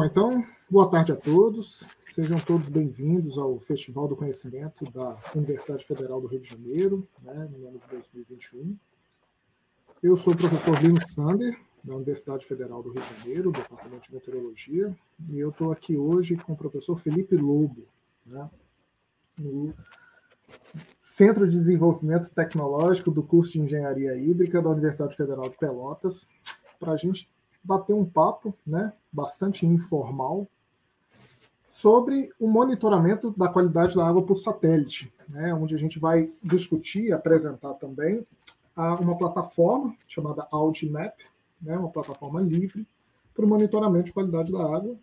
Então, boa tarde a todos. Sejam todos bem-vindos ao Festival do Conhecimento da Universidade Federal do Rio de Janeiro, no ano de 2021. Eu sou o professor Lino Sander, da Universidade Federal do Rio de Janeiro, do Departamento de Meteorologia, e eu estou aqui hoje com o professor Felipe Lobo, no Centro de Desenvolvimento Tecnológico do curso de Engenharia Hídrica da Universidade Federal de Pelotas, para a gente bater um papo, bastante informal, sobre o monitoramento da qualidade da água por satélite, onde a gente vai discutir e apresentar também uma plataforma chamada Audimap, uma plataforma livre para o monitoramento de qualidade da água.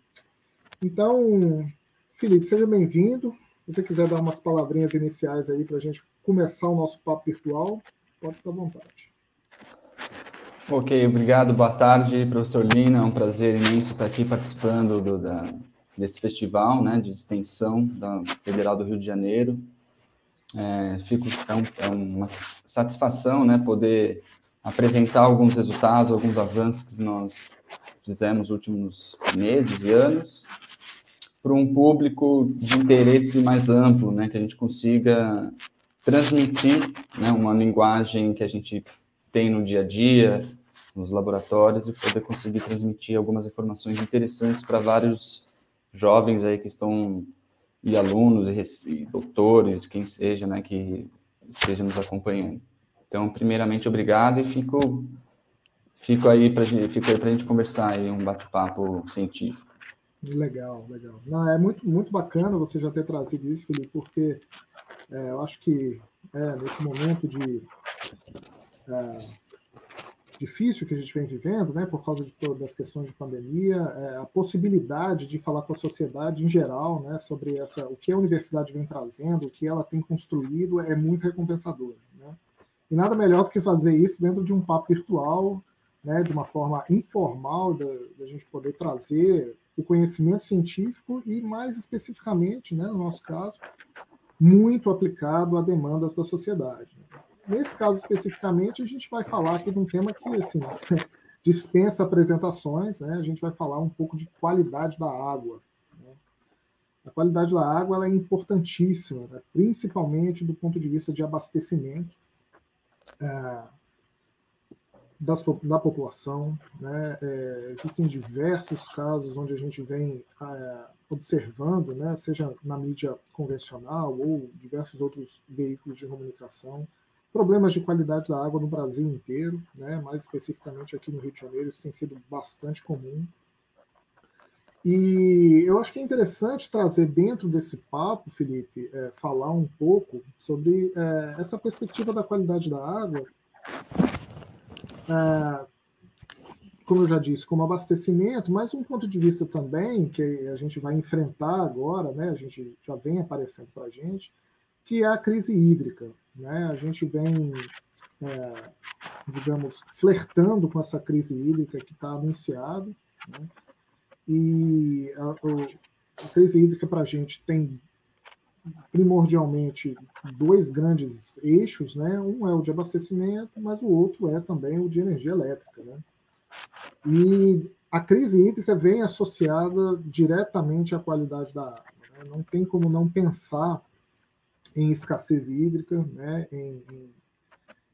Então, Felipe, seja bem-vindo. Se você quiser dar umas palavrinhas iniciais aí para a gente começar o nosso papo virtual, pode ficar à vontade. Ok, obrigado, boa tarde, professor Lino, é um prazer imenso estar aqui participando desse festival, de extensão da Federal do Rio de Janeiro. É uma satisfação, poder apresentar alguns resultados, alguns avanços que nós fizemos nos últimos meses e anos, para um público de interesse mais amplo, que a gente consiga transmitir uma linguagem que a gente tem no dia a dia, nos laboratórios, e poder conseguir transmitir algumas informações interessantes para vários jovens aí que estão, e alunos, e doutores, quem seja, que esteja nos acompanhando. Então, primeiramente, obrigado, e fico aí para a gente conversar aí, um bate-papo científico. Legal. Não, é muito bacana você já ter trazido isso, Felipe, porque eu acho que nesse momento difícil que a gente vem vivendo, por causa de todas as questões de pandemia, a possibilidade de falar com a sociedade em geral, sobre o que a universidade vem trazendo, o que ela tem construído, é muito recompensador. E nada melhor do que fazer isso dentro de um papo virtual, de uma forma informal, da gente poder trazer o conhecimento científico e, mais especificamente, no nosso caso, muito aplicado a demandas da sociedade. Nesse caso, especificamente, a gente vai falar aqui de um tema que, assim, dispensa apresentações, a gente vai falar um pouco de qualidade da água. A qualidade da água ela é importantíssima, principalmente do ponto de vista de abastecimento da população. Existem diversos casos onde a gente vem observando, seja na mídia convencional ou diversos outros veículos de comunicação, problemas de qualidade da água no Brasil inteiro, mais especificamente aqui no Rio de Janeiro, isso tem sido bastante comum. E eu acho que é interessante trazer dentro desse papo, Felipe, falar um pouco sobre essa perspectiva da qualidade da água, como eu já disse, como abastecimento, mas um ponto de vista também que a gente vai enfrentar agora, a gente já vem aparecendo para a gente, que é a crise hídrica. A gente vem, digamos, flertando com essa crise hídrica que está anunciada, e a crise hídrica para a gente tem primordialmente dois grandes eixos, um é o de abastecimento, mas o outro é também o de energia elétrica. E a crise hídrica vem associada diretamente à qualidade da água. Não tem como não pensar em escassez hídrica,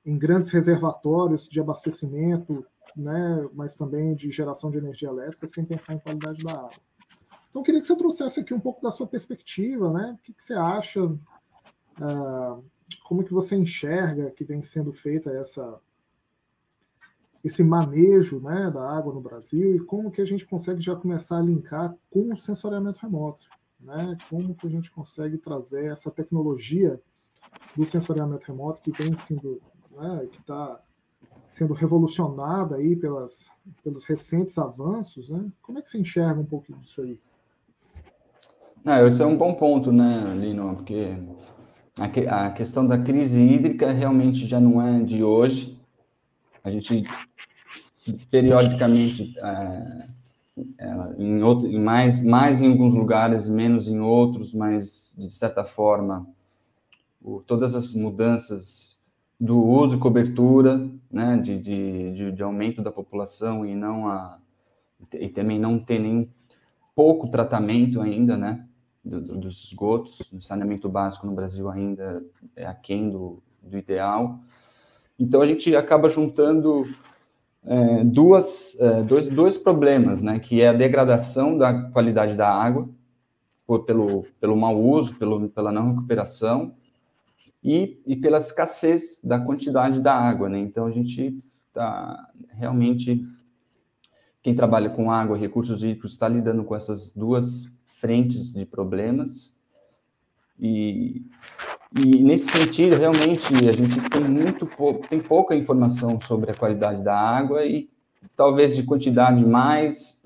em grandes reservatórios de abastecimento, mas também de geração de energia elétrica, sem pensar em qualidade da água. Então, eu queria que você trouxesse aqui um pouco da sua perspectiva, o que você acha, como que você enxerga que vem sendo feita esse manejo da água no Brasil, e como que a gente consegue já começar a linkar com o sensoriamento remoto. Como que a gente consegue trazer essa tecnologia do sensoriamento remoto que vem sendo, que está sendo revolucionada aí pelos recentes avanços, Como é que você enxerga um pouco disso aí? Esse é um bom ponto, Lino, porque a questão da crise hídrica realmente já não é de hoje. A gente periodicamente mais em alguns lugares, menos em outros, mas, de certa forma, todas as mudanças do uso e cobertura, de aumento da população e também não ter nem pouco tratamento ainda, né, dos esgotos. O saneamento básico no Brasil ainda é aquém do ideal. Então, a gente acaba juntando dois problemas, né, que é a degradação da qualidade da água, pelo mau uso, pela não recuperação, e pela escassez da quantidade da água, né? Então, a gente está realmente... Quem trabalha com água e recursos hídricos está lidando com essas duas frentes de problemas. E nesse sentido, realmente, a gente tem pouca informação sobre a qualidade da água e talvez de quantidade mais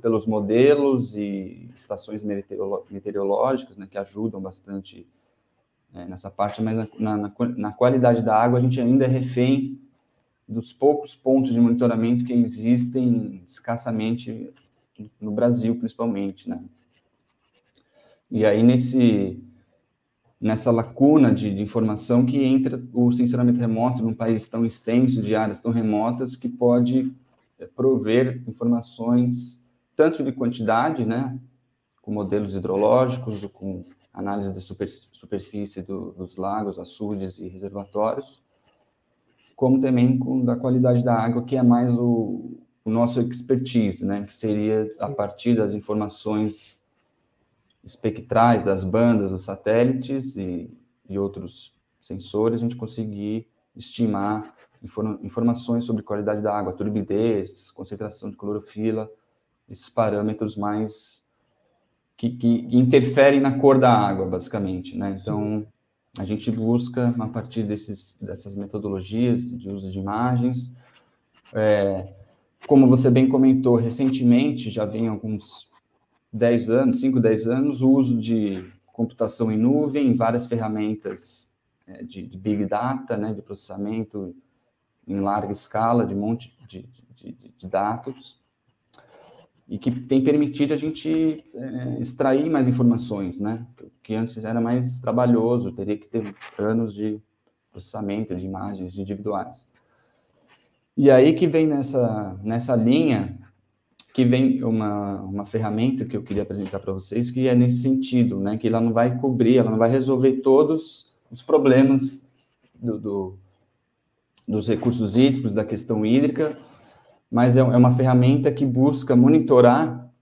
pelos modelos e estações meteorológicas, né, que ajudam bastante nessa parte, mas na qualidade da água a gente ainda é refém dos poucos pontos de monitoramento que existem escassamente no Brasil, principalmente, né? E aí, nessa lacuna de informação que entra o sensoramento remoto num país tão extenso, de áreas tão remotas, que pode prover informações tanto de quantidade, né, com modelos hidrológicos, com análise da superfície dos lagos, açudes e reservatórios, como também da qualidade da água, que é mais o nosso expertise, né, que seria a partir das informações espectrais das bandas, dos satélites e outros sensores, a gente conseguir estimar informações sobre qualidade da água, turbidez, concentração de clorofila, esses parâmetros mais que interferem na cor da água, basicamente, né? Então, a gente busca, a partir dessas metodologias de uso de imagens, como você bem comentou, recentemente, já vem alguns 5, 10 anos, o uso de computação em nuvem, várias ferramentas de Big Data, né, de processamento em larga escala, de monte de dados, e que tem permitido a gente extrair mais informações, né, que antes era mais trabalhoso, teria que ter anos de processamento de imagens individuais. E aí que vem nessa linha, que vem uma ferramenta que eu queria apresentar para vocês, que é nesse sentido, né, que ela não vai cobrir, ela não vai resolver todos os problemas dos recursos hídricos, da questão hídrica, mas é uma ferramenta que busca monitorar,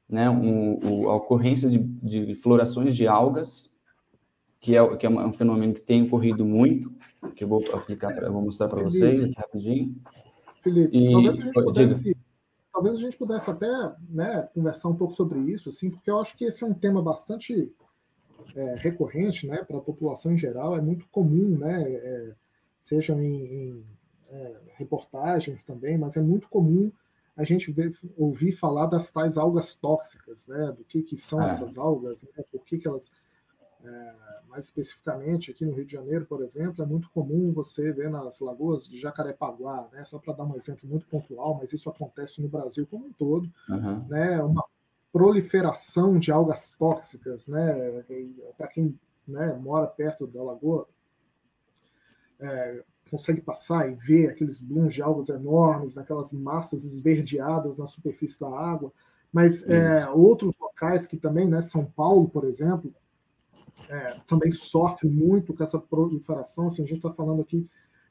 né, a ocorrência de florações de algas, que é um fenômeno que tem ocorrido muito, que eu vou mostrar para vocês aqui rapidinho. Felipe, talvez a gente pudesse até, né, conversar um pouco sobre isso, assim, porque eu acho que esse é um tema bastante recorrente, né, para a população em geral. É muito comum, né, seja em reportagens também, mas é muito comum a gente ouvir falar das tais algas tóxicas, né, do que são essas algas, né, por que elas... mais especificamente aqui no Rio de Janeiro, por exemplo, é muito comum você ver nas lagoas de Jacarepaguá, né, só para dar um exemplo muito pontual, mas isso acontece no Brasil como um todo, né, uma proliferação de algas tóxicas, né, para quem, né, mora perto da lagoa, consegue passar e ver aqueles blooms de algas enormes, aquelas massas esverdeadas na superfície da água, mas outros locais que também, né, São Paulo, por exemplo, também sofre muito com essa proliferação. Assim, a gente está falando aqui,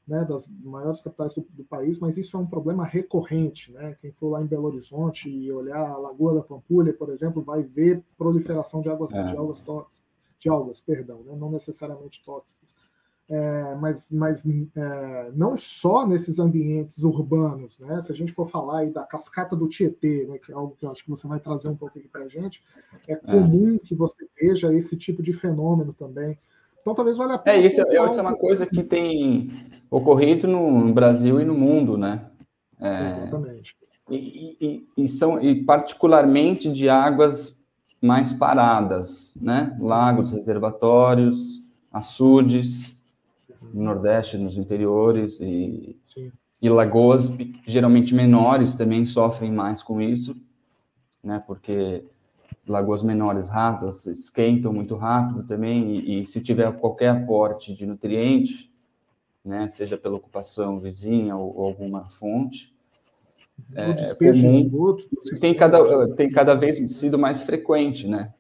né, das maiores capitais do país, mas isso é um problema recorrente, né? Quem for lá em Belo Horizonte e olhar a Lagoa da Pampulha, por exemplo, vai ver proliferação de algas tóxicas, né? Não necessariamente tóxicas. Mas não só nesses ambientes urbanos, né? Se a gente for falar aí da cascata do Tietê, né, que é algo que eu acho que você vai trazer um pouco aqui para a gente, é comum que você veja esse tipo de fenômeno também. Então, talvez valha a pena... Isso é uma coisa que tem ocorrido no Brasil e no mundo, né? Exatamente. E particularmente de águas mais paradas, né? Lagos, reservatórios, açudes, no Nordeste, nos interiores, e lagoas geralmente menores também sofrem mais com isso, né? Porque lagoas menores rasas esquentam muito rápido também, e se tiver qualquer aporte de nutriente, né, seja pela ocupação vizinha ou alguma fonte, O despejo de esgoto. Isso tem cada vez sido mais frequente, né?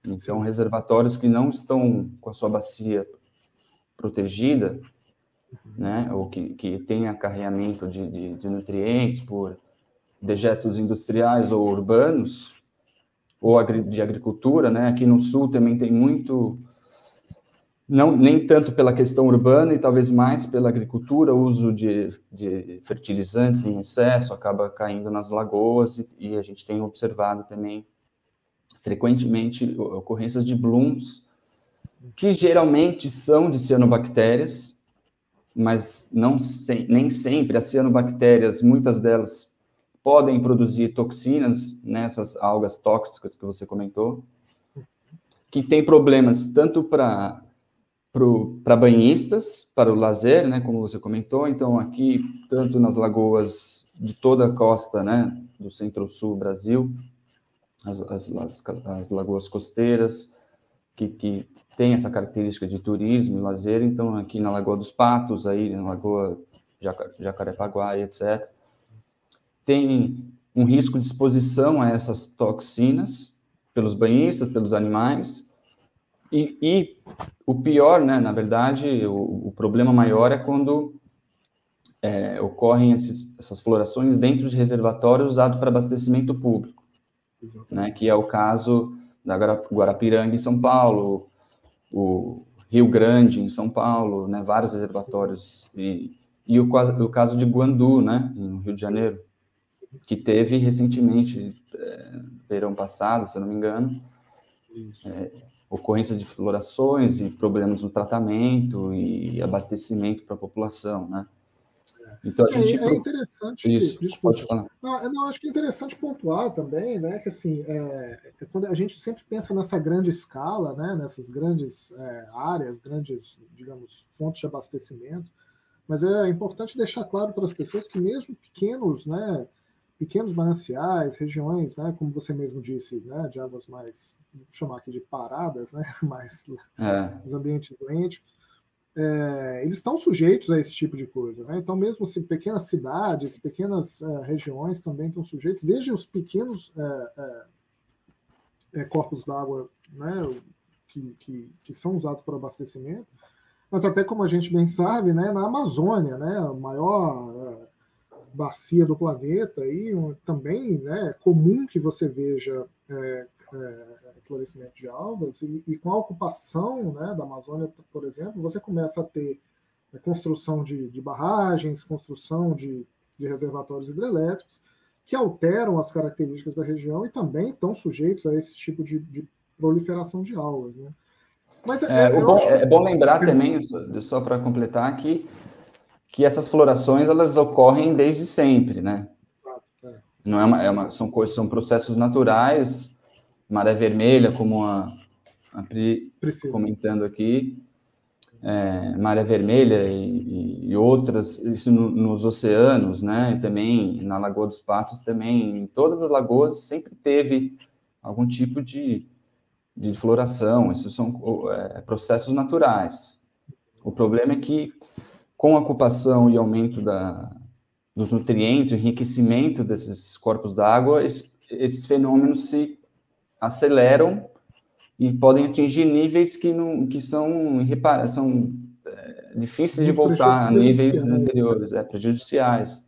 Então, sim, reservatórios que não estão com a sua bacia protegida, né? Ou que tem acarreamento de nutrientes por dejetos industriais ou urbanos, ou de agricultura, né? Aqui no sul também tem muito, não, nem tanto pela questão urbana e talvez mais pela agricultura, o uso de fertilizantes em excesso acaba caindo nas lagoas e a gente tem observado também frequentemente ocorrências de blooms que geralmente são de cianobactérias, mas nem sempre. As cianobactérias, muitas delas podem produzir toxinas, nessas algas tóxicas que você comentou, que tem problemas tanto para banhistas, para o lazer, né, como você comentou. Então, aqui, tanto nas lagoas de toda a costa, né, do centro-sul Brasil, as lagoas costeiras, que tem essa característica de turismo e lazer. Então, aqui na Lagoa dos Patos, aí, na Lagoa Jacarepaguá, etc., tem um risco de exposição a essas toxinas pelos banhistas, pelos animais. E o pior, né, na verdade, o problema maior é quando ocorrem essas florações dentro de reservatórios usados para abastecimento público, né, que é o caso da Guarapiranga, em São Paulo, o Rio Grande, em São Paulo, né, vários reservatórios, e o caso de Guandu, né, no Rio de Janeiro, que teve recentemente, verão passado, se eu não me engano, ocorrência de florações e problemas no tratamento e abastecimento para a população, né? Então, é interessante, isso, desculpa. Pode falar. Não, acho que é interessante pontuar também, né, que assim, quando a gente sempre pensa nessa grande escala, né, nessas grandes áreas, grandes, digamos, fontes de abastecimento, mas é importante deixar claro para as pessoas que mesmo pequenos mananciais, regiões, né, como você mesmo disse, né, de águas mais, vou chamar aqui de paradas, né, mais os ambientes lênticos, eles estão sujeitos a esse tipo de coisa, né? Então, mesmo se pequenas cidades, pequenas regiões também estão sujeitos, desde os pequenos corpos d'água, né, que são usados para abastecimento, mas até como a gente bem sabe, né, na Amazônia, né, a maior bacia do planeta, e também, né, é comum que você veja florescimento de algas, e com a ocupação, né, da Amazônia, por exemplo, você começa a ter construção de barragens, construção de reservatórios hidrelétricos, que alteram as características da região e também estão sujeitos a esse tipo de proliferação de algas, né? Mas é bom lembrar também, só para completar, que essas florações elas ocorrem desde sempre, né? Exato. Não são processos naturais. Maré vermelha, como a Pri comentando aqui, maré vermelha e outras, isso nos oceanos, né? E também na Lagoa dos Patos, também em todas as lagoas sempre teve algum tipo de floração. Isso são processos naturais. O problema é que com a ocupação e aumento dos nutrientes, enriquecimento desses corpos d'água, esses fenômenos se aceleram e podem atingir níveis que são difíceis de voltar a níveis anteriores, prejudiciais.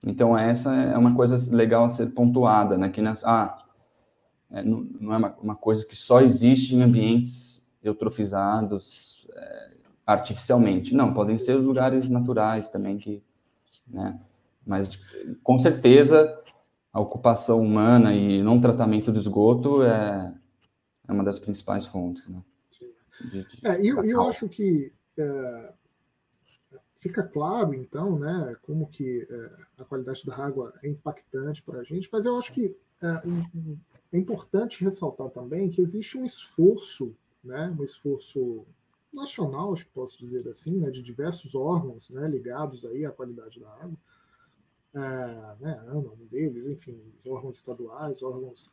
Então, essa é uma coisa legal a ser pontuada, né? Que não é uma coisa que só existe em ambientes eutrofizados artificialmente. Não, podem ser os lugares naturais também, né? Mas, com certeza, a ocupação humana e não tratamento do esgoto é uma das principais fontes, né? Eu acho que fica claro, então, né, como que a qualidade da água é impactante para a gente, mas eu acho que é importante ressaltar também que existe um esforço, né, um esforço nacional, acho que posso dizer assim, né, de diversos órgãos, né, ligados aí à qualidade da água, né, um deles, enfim, os órgãos estaduais, órgãos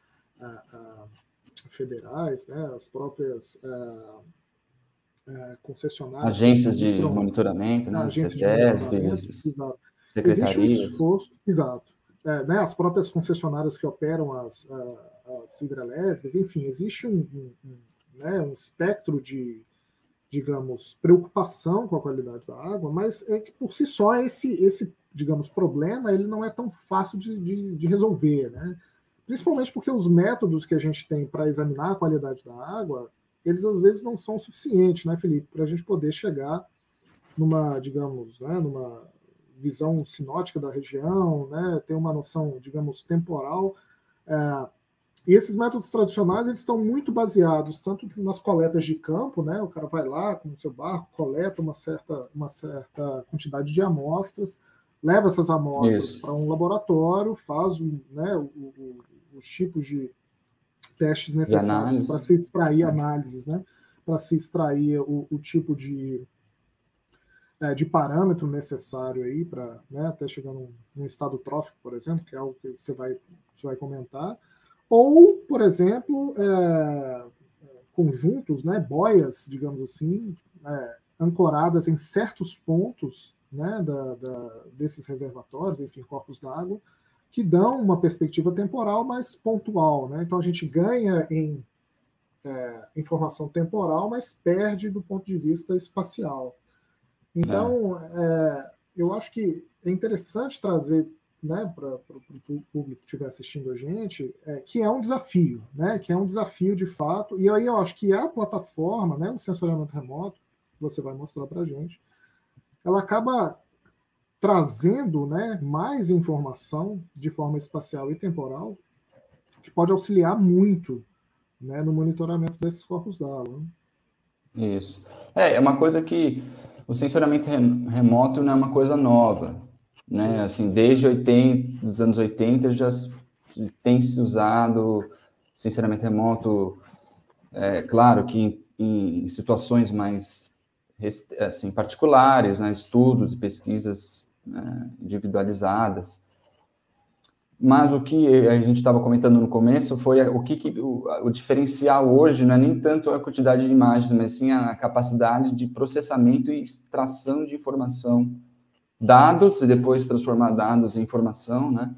federais, né, as próprias concessionárias. Agências de monitoramento, né, agências de monitoramento, exato. Existe um esforço, exato. né, as próprias concessionárias que operam as hidrelétricas, enfim, existe né, um espectro de, digamos, preocupação com a qualidade da água, mas é que por si só esse digamos, problema ele não é tão fácil de resolver, né? Principalmente porque os métodos que a gente tem para examinar a qualidade da água, eles às vezes não são suficientes, né, Felipe, para a gente poder chegar numa, digamos, né, numa visão sinótica da região, né, ter uma noção, digamos, temporal. E esses métodos tradicionais, eles estão muito baseados tanto nas coletas de campo, né, o cara vai lá com o seu barco, coleta uma certa quantidade de amostras, leva essas amostras para um laboratório, faz né, os tipos de testes necessários para se extrair análises, né, para se extrair o tipo de parâmetro necessário aí para, né, até chegar num estado trófico, por exemplo, que é algo que você vai comentar, ou, por exemplo, conjuntos, né, boias, digamos assim, ancoradas em certos pontos, né, desses reservatórios, enfim, corpos d'água, que dão uma perspectiva temporal mais pontual, né? Então a gente ganha em informação temporal, mas perde do ponto de vista espacial. Então, eu acho que é interessante trazer, né, para o público que estiver assistindo a gente, que é um desafio, né, que é um desafio de fato. E aí eu acho que a plataforma, né, o sensoriamento remoto, que você vai mostrar para a gente, ela acaba trazendo, né, mais informação de forma espacial e temporal, que pode auxiliar muito, né, no monitoramento desses corpos d'água. Né? Isso. É uma coisa que o sensoriamento remoto não é uma coisa nova, né? Sim. Assim, desde os anos 80 já tem se usado sensoriamento remoto, claro que em situações mais assim, particulares, né? Estudos e pesquisas individualizadas. Mas o que a gente estava comentando no começo foi o diferencial hoje não é nem tanto a quantidade de imagens, mas sim a capacidade de processamento e extração de informação, dados e depois transformar dados em informação, né?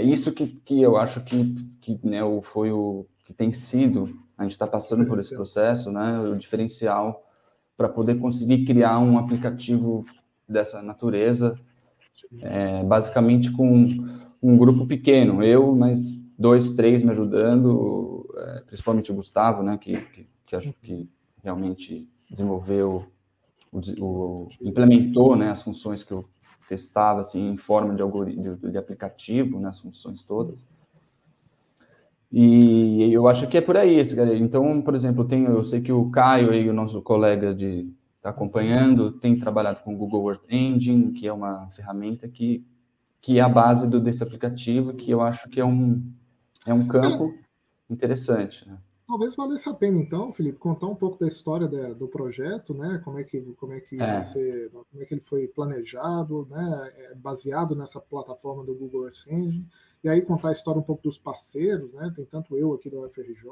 Isso que eu acho que né, foi o que tem sido, a gente está passando por esse processo, né? O diferencial para poder conseguir criar um aplicativo dessa natureza, basicamente com um grupo pequeno, eu, mas 2, 3 me ajudando, principalmente o Gustavo, né, que acho que realmente desenvolveu, implementou, né, as funções que eu testava, assim, em forma de aplicativo, né, as funções todas. E eu acho que é por aí, galera. Então, por exemplo, eu sei que o Caio, aí, o nosso colega está acompanhando, tem trabalhado com o Google Earth Engine, que é uma ferramenta que é a base desse aplicativo, que eu acho que é um campo interessante. Né? Talvez valesse a pena, então, Felipe, contar um pouco da história do projeto, né? Como é que ele foi planejado, né? Baseado nessa plataforma do Google Earth Engine, e aí contar a história um pouco dos parceiros, né? Tem tanto eu aqui da UFRJ,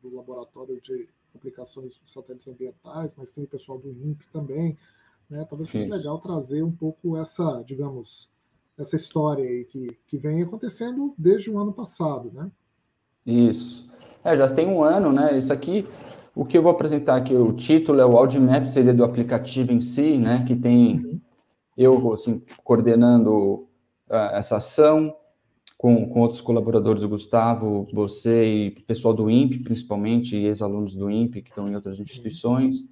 do Laboratório de Aplicações de Satélites Ambientais, mas tem o pessoal do INPE também, né? Talvez fosse legal trazer um pouco essa, digamos, essa história aí que vem acontecendo desde o ano passado, né? Isso. Já tem um ano, né? Isso aqui, o que eu vou apresentar aqui, o título é o Audimap, seria do aplicativo em si, né? Que tem eu, assim, coordenando essa ação com outros colaboradores, o Gustavo, você e o pessoal do INPE, principalmente, e ex-alunos do INPE, que estão em outras instituições.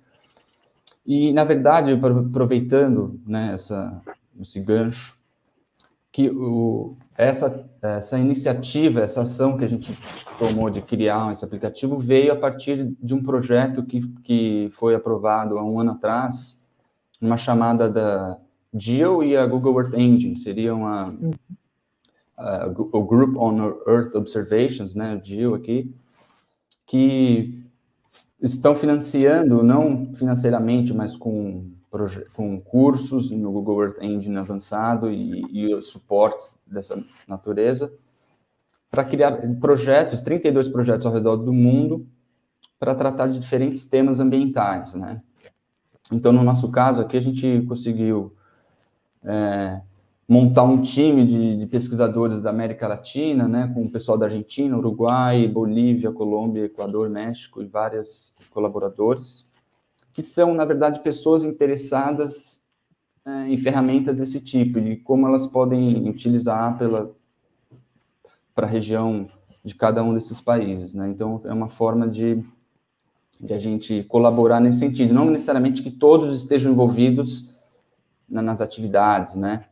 E, na verdade, aproveitando, né, esse gancho, que essa iniciativa, essa ação que a gente tomou de criar esse aplicativo veio a partir de um projeto que foi aprovado há um ano atrás, uma chamada da GEO e a Google Earth Engine, seriam o Group on Earth Observations, né, o GEO aqui, que estão financiando, não financeiramente, mas com cursos no Google Earth Engine avançado e suportes dessa natureza, para criar 32 projetos ao redor do mundo, para tratar de diferentes temas ambientais, né? Então, no nosso caso aqui, a gente conseguiu montar um time de pesquisadores da América Latina, né, com o pessoal da Argentina, Uruguai, Bolívia, Colômbia, Equador, México e vários colaboradores, que são, na verdade, pessoas interessadas em ferramentas desse tipo, e como elas podem utilizar para a região de cada um desses países, né? Então, é uma forma de a gente colaborar nesse sentido, não necessariamente que todos estejam envolvidos nas atividades, né?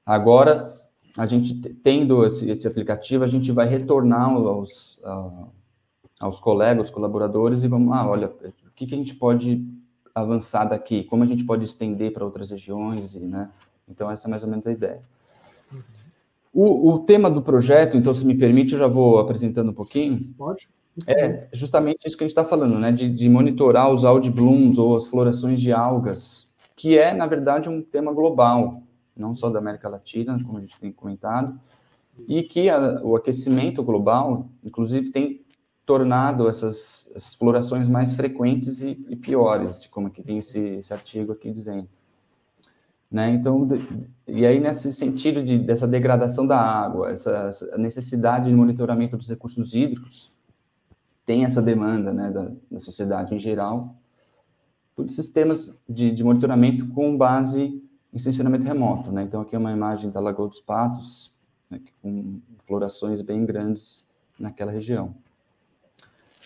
Agora, a gente tendo esse aplicativo, a gente vai retornar aos colegas, colaboradores, e vamos, olha, o que a gente pode avançar daqui, como a gente pode estender para outras regiões, né? Então, essa é mais ou menos a ideia. O tema do projeto, então, se me permite, eu já vou apresentando um pouquinho. Pode. É justamente isso que a gente está falando, né? De monitorar os algae blooms ou as florações de algas, que é, na verdade, um tema global, não só da América Latina, como a gente tem comentado, e que o aquecimento global, inclusive, tem tornado essas florações mais frequentes e piores, de como que tem esse artigo aqui dizendo. Né? Então, e aí nesse sentido dessa degradação da água, essa necessidade de monitoramento dos recursos hídricos, tem essa demanda, né, da sociedade em geral, por sistemas de monitoramento com base em sensoramento remoto, né? Então, aqui é uma imagem da Lagoa dos Patos, né, com florações bem grandes naquela região.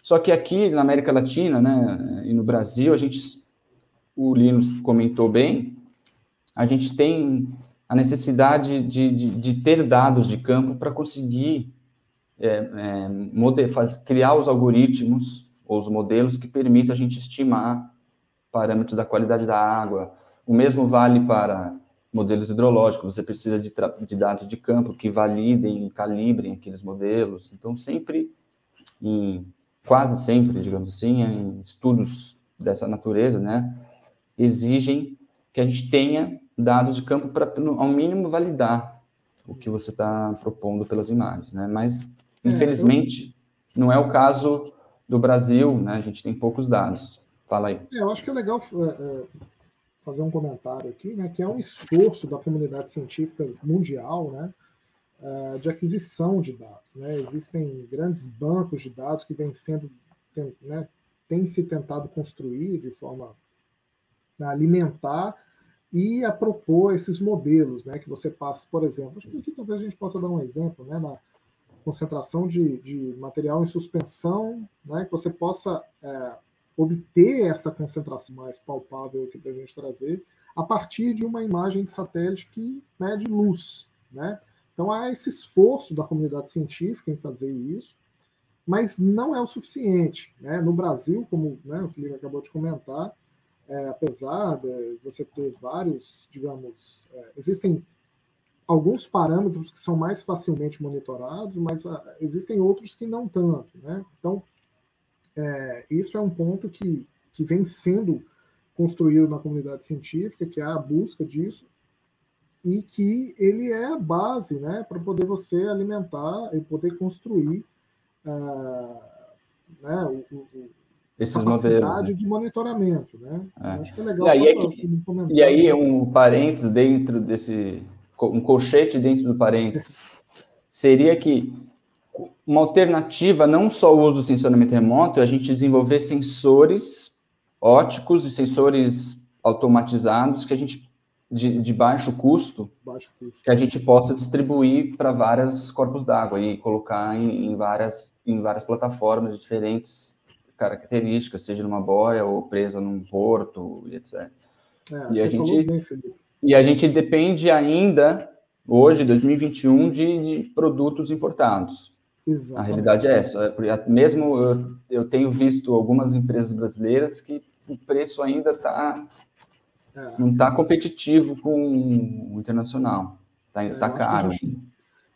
Só que aqui na América Latina, né, e no Brasil, o Linus comentou bem, a gente tem a necessidade de ter dados de campo para conseguir criar os algoritmos ou os modelos que permitam a gente estimar parâmetros da qualidade da água. O mesmo vale para modelos hidrológicos, você precisa de dados de campo que validem e calibrem aqueles modelos. Então, quase sempre, digamos assim, em estudos dessa natureza, né, exigem que a gente tenha dados de campo para, ao mínimo, validar o que você está propondo pelas imagens, né? Mas, infelizmente, não é o caso do Brasil, né? A gente tem poucos dados. Fala aí. Eu acho que é legal fazer um comentário aqui, né, que é um esforço da comunidade científica mundial, né, de aquisição de dados, né? Existem grandes bancos de dados que vêm sendo, né, tem se tentado construir de forma a alimentar e a propor esses modelos, né, que você passa, por exemplo, acho que aqui talvez a gente possa dar um exemplo, né, na concentração de material em suspensão, né, que você possa obter essa concentração mais palpável aqui para a gente trazer, a partir de uma imagem de satélite que mede luz, né? Então há esse esforço da comunidade científica em fazer isso, mas não é o suficiente, né? No Brasil, como, né, o Felipe acabou de comentar, apesar de você ter vários, digamos, existem alguns parâmetros que são mais facilmente monitorados, mas existem outros que não tanto, né? Então, isso é um ponto que vem sendo construído na comunidade científica, que é a busca disso, e que ele é a base, né, para poder você alimentar e poder construir né, esses capacidade modelos, né, de monitoramento, né? Acho que é legal e aí um parênteses dentro desse, um colchete dentro do parênteses, seria que uma alternativa, não só o uso do sensoramento remoto, é a gente desenvolver sensores óticos e sensores automatizados que a gente de baixo custo, que a gente possa distribuir para vários corpos d'água e colocar em várias plataformas de diferentes características, seja numa boia ou presa num porto, e etc. E a gente depende ainda, hoje, 2021, de produtos importados. Exatamente. A realidade é essa. Mesmo eu tenho visto algumas empresas brasileiras que o preço ainda não está competitivo com o internacional. Está caro. A gente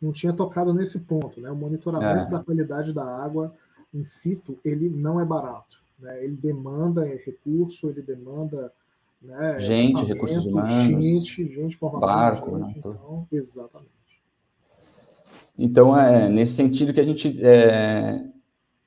não tinha tocado nesse ponto, né? O monitoramento da qualidade da água in situ, ele não é barato, né? Ele demanda recurso, ele demanda, né, gente, recursos humanos, gente, formação barco, de gente, né? então, exatamente. Então, nesse sentido que a gente...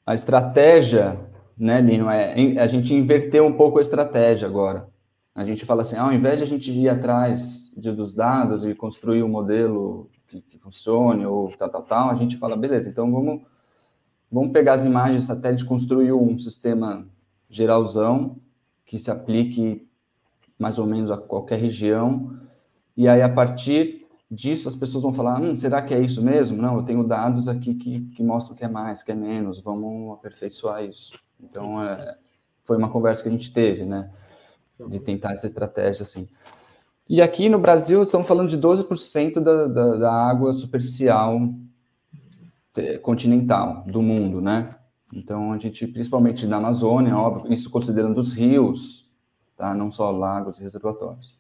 a estratégia, né, Lino, a gente inverteu um pouco a estratégia agora. A gente fala assim, ao invés de a gente ir atrás dos dados e construir um modelo que funcione ou tal, a gente fala, beleza, então vamos pegar as imagens de satélite e construir um sistema geralzão que se aplique mais ou menos a qualquer região, e aí a partir disso as pessoas vão falar, será que é isso mesmo? Não, eu tenho dados aqui que mostram que é mais, que é menos, vamos aperfeiçoar isso. Então, foi uma conversa que a gente teve, né, de tentar essa estratégia, assim. E aqui no Brasil, estamos falando de 12% da água superficial continental do mundo, né? Então, a gente, principalmente na Amazônia, óbvio, isso considerando os rios, tá? Não só lagos e reservatórios.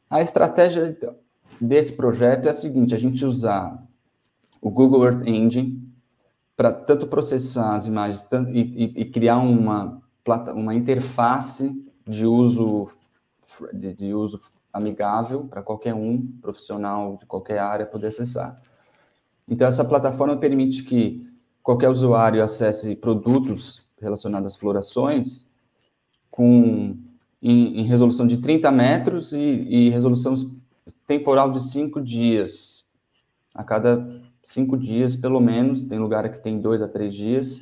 A estratégia desse projeto é a seguinte, a gente usar o Google Earth Engine para tanto processar as imagens e criar uma interface de uso amigável para qualquer profissional de qualquer área poder acessar. Então, essa plataforma permite que qualquer usuário acesse produtos relacionados às florações em resolução de 30 metros e resolução temporal de 5 dias. A cada 5 dias, pelo menos, tem lugar que tem 2 a 3 dias,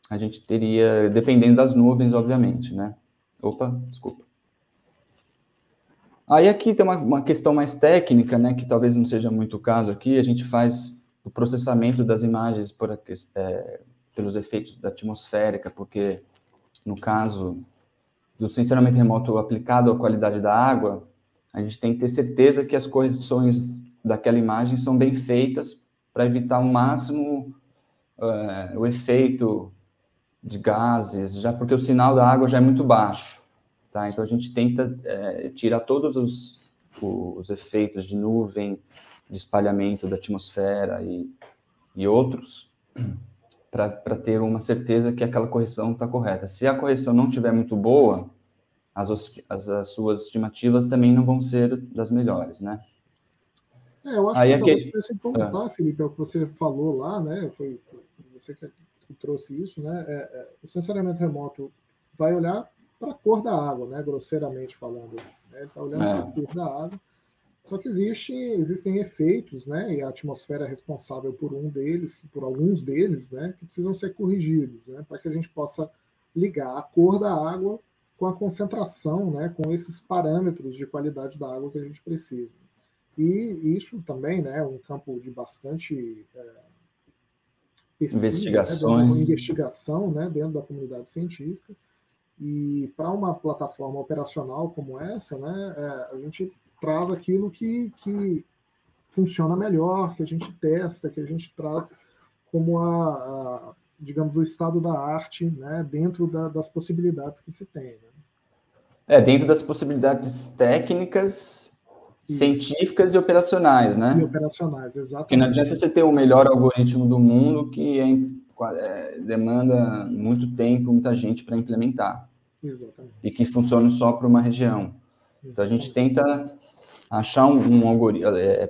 a gente teria, dependendo das nuvens, obviamente, né? Opa, desculpa. Aí aqui tem uma questão mais técnica, né, que talvez não seja muito o caso aqui, a gente faz o processamento das imagens pelos efeitos da atmosférica, porque no caso do sensoramento remoto aplicado à qualidade da água, a gente tem que ter certeza que as correções daquela imagem são bem feitas para evitar ao máximo o efeito de gases, já porque o sinal da água já é muito baixo. Tá? Então, a gente tenta tirar todos os efeitos de nuvem, de espalhamento da atmosfera e outros, para ter uma certeza que aquela correção está correta. Se a correção não estiver muito boa, as suas estimativas também não vão ser das melhores, né? Eu acho que talvez pudesse voltar, Felipe, ao que você falou lá, né? Foi você que trouxe isso, né? O sensoriamento remoto vai olhar para a cor da água, né, grosseiramente falando. Né? Ele está olhando para a cor da água. Só que existem efeitos, né, e a atmosfera é responsável por alguns deles, né, que precisam ser corrigidos, né, para que a gente possa ligar a cor da água com a concentração, né, com esses parâmetros de qualidade da água que a gente precisa. E isso também, né, é um campo de bastante pesquisa, investigação, né, dentro da comunidade científica. E para uma plataforma operacional como essa, né, a gente traz aquilo que funciona melhor, que a gente testa, que a gente traz como digamos, o estado da arte, né, dentro das possibilidades que se tem. Né? Dentro das possibilidades técnicas, científicas e operacionais, né? E operacionais, exatamente. Porque não adianta você ter o melhor algoritmo do mundo que demanda muito tempo, muita gente para implementar. Exatamente. E que funcione só para uma região. Exatamente. Então, a gente tenta achar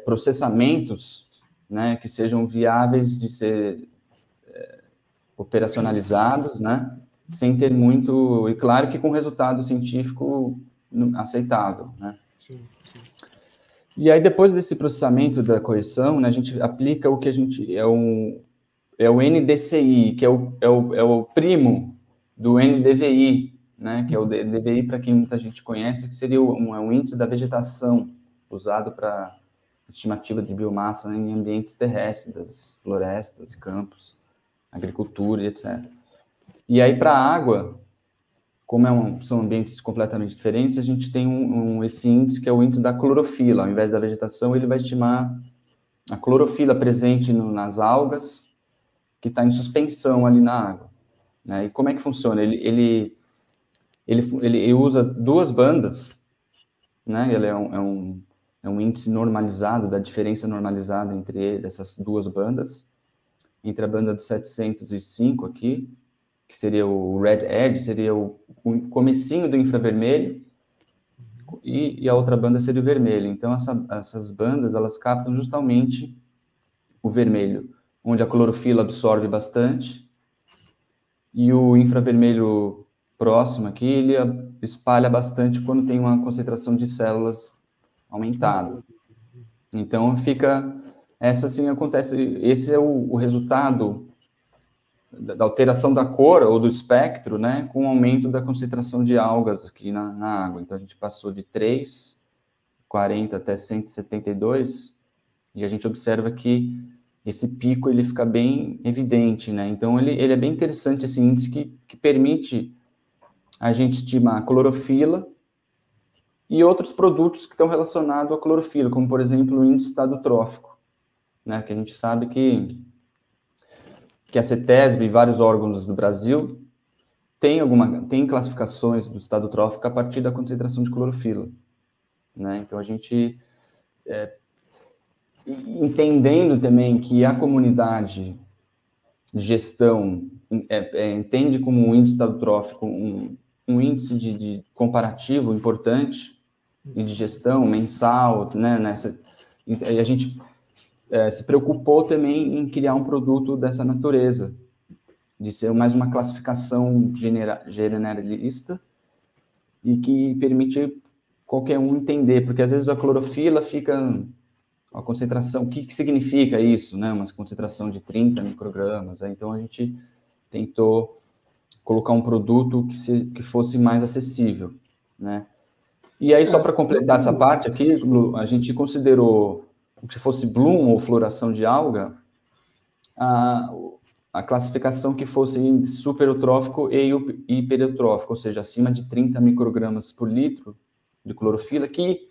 processamentos, né, que sejam viáveis de ser operacionalizados, né, sem ter muito... E claro que com resultado científico aceitável, né? Sim. E aí, depois desse processamento da correção, né, a gente aplica o que a gente... É o NDCI, que é o primo do NDVI, né, que é o DVI, para quem muita gente conhece, que seria um índice da vegetação, usado para estimativa de biomassa em ambientes terrestres, das florestas e campos, agricultura e etc. E aí, para a água, como são ambientes completamente diferentes, a gente tem esse índice, que é o índice da clorofila. Ao invés da vegetação, ele vai estimar a clorofila presente nas algas, que está em suspensão ali na água. Né? E como é que funciona? Ele usa 2 bandas, né? Ele é um índice normalizado, da diferença normalizada entre essas 2 bandas, entre a banda de 705 aqui, que seria o Red Edge, seria o comecinho do infravermelho, e a outra banda seria o vermelho. Então, essas bandas, elas captam justamente o vermelho, onde a clorofila absorve bastante, e o infravermelho próximo aqui, espalha bastante quando tem uma concentração de células aumentada. Então, essa sim acontece, esse é o resultado da alteração da cor ou do espectro, né, com o aumento da concentração de algas aqui na água. Então, a gente passou de 3,40 até 172, e a gente observa que esse pico ele fica bem evidente, né? Então, ele é bem interessante, esse índice que permite a gente estimar a clorofila e outros produtos que estão relacionados à clorofila, como, por exemplo, o índice estado trófico, né? Que a gente sabe que a CETESB e vários órgãos do Brasil tem classificações do estado trófico a partir da concentração de clorofila, né? Então, a gente, entendendo também que a comunidade de gestão entende como um índice de estado trófico um índice de comparativo importante e de gestão mensal, né? E a gente se preocupou também em criar um produto dessa natureza, de ser mais uma classificação generalista e que permite qualquer um entender, porque às vezes a clorofila fica a concentração, o que significa isso, né? Uma concentração de 30 microgramas, né? Então a gente tentou colocar um produto que fosse mais acessível, né? E aí, só para completar essa parte aqui, a gente considerou o que fosse bloom ou floração de alga, a classificação que fosse supereutrófico e hipereutrófico, ou seja, acima de 30 microgramas por litro de clorofila, que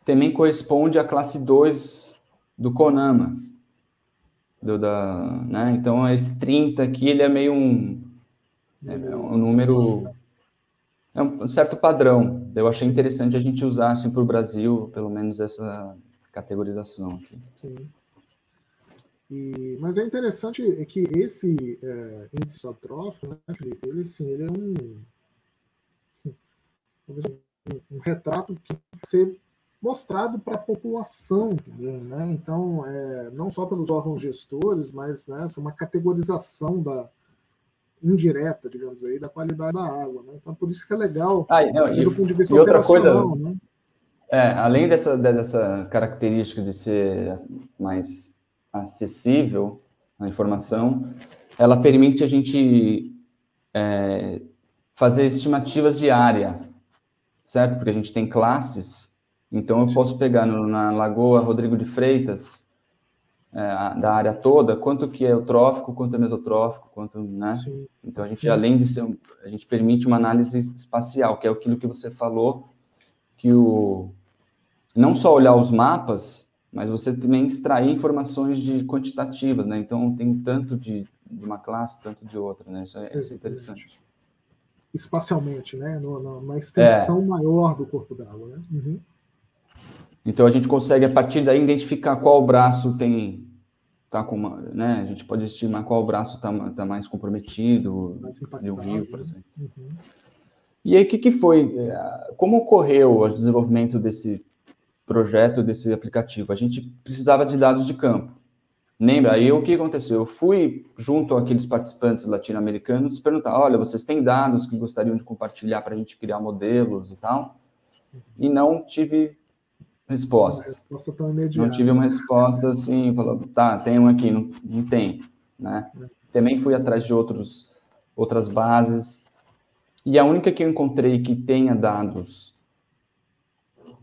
também corresponde à classe 2 do CONAMA. Né? Então, esse 30 aqui, ele é meio um número, é um certo padrão. Eu achei interessante a gente usar, assim, para o Brasil, pelo menos essa categorização aqui. Sim. Mas é interessante que esse índice isotrófico, né, Felipe, ele é um retrato que tem que ser mostrado para a população também, né? Então, não só pelos órgãos gestores, mas, né, uma categorização indireta, digamos aí, da qualidade da água, né? Então, por isso que é legal, do ponto de vista operacional, outra coisa, né? Além dessa característica de ser mais acessível a informação, ela permite a gente fazer estimativas de área, certo? Porque a gente tem classes, então eu posso pegar na Lagoa Rodrigo de Freitas, da área toda, quanto que é eutrófico, quanto é mesotrófico, quanto, né? Sim. Então a gente, além de ser, a gente permite uma análise espacial, que é aquilo que você falou, que não só olhar os mapas, mas você também extrair informações quantitativas, né? Então, tem tanto de uma classe, tanto de outra, né? Isso é interessante. Espacialmente, né? Numa extensão maior do corpo d'água, né? Uhum. Então, a gente consegue, a partir daí, identificar qual braço tá com uma, né? A gente pode estimar qual braço tá mais comprometido, de um rio, por exemplo. Uhum. E aí, o que foi? Como ocorreu o desenvolvimento desse projeto, desse aplicativo? A gente precisava de dados de campo. Lembra? Aí o que aconteceu? Eu fui junto àqueles participantes latino-americanos perguntar, olha, vocês têm dados que gostariam de compartilhar para a gente criar modelos e tal? E não tive resposta. Uma resposta tão imediata. Não tive uma resposta assim, falou, tá, tem um aqui, não tem, né? Também fui atrás de outras bases, e a única que eu encontrei que tenha dados,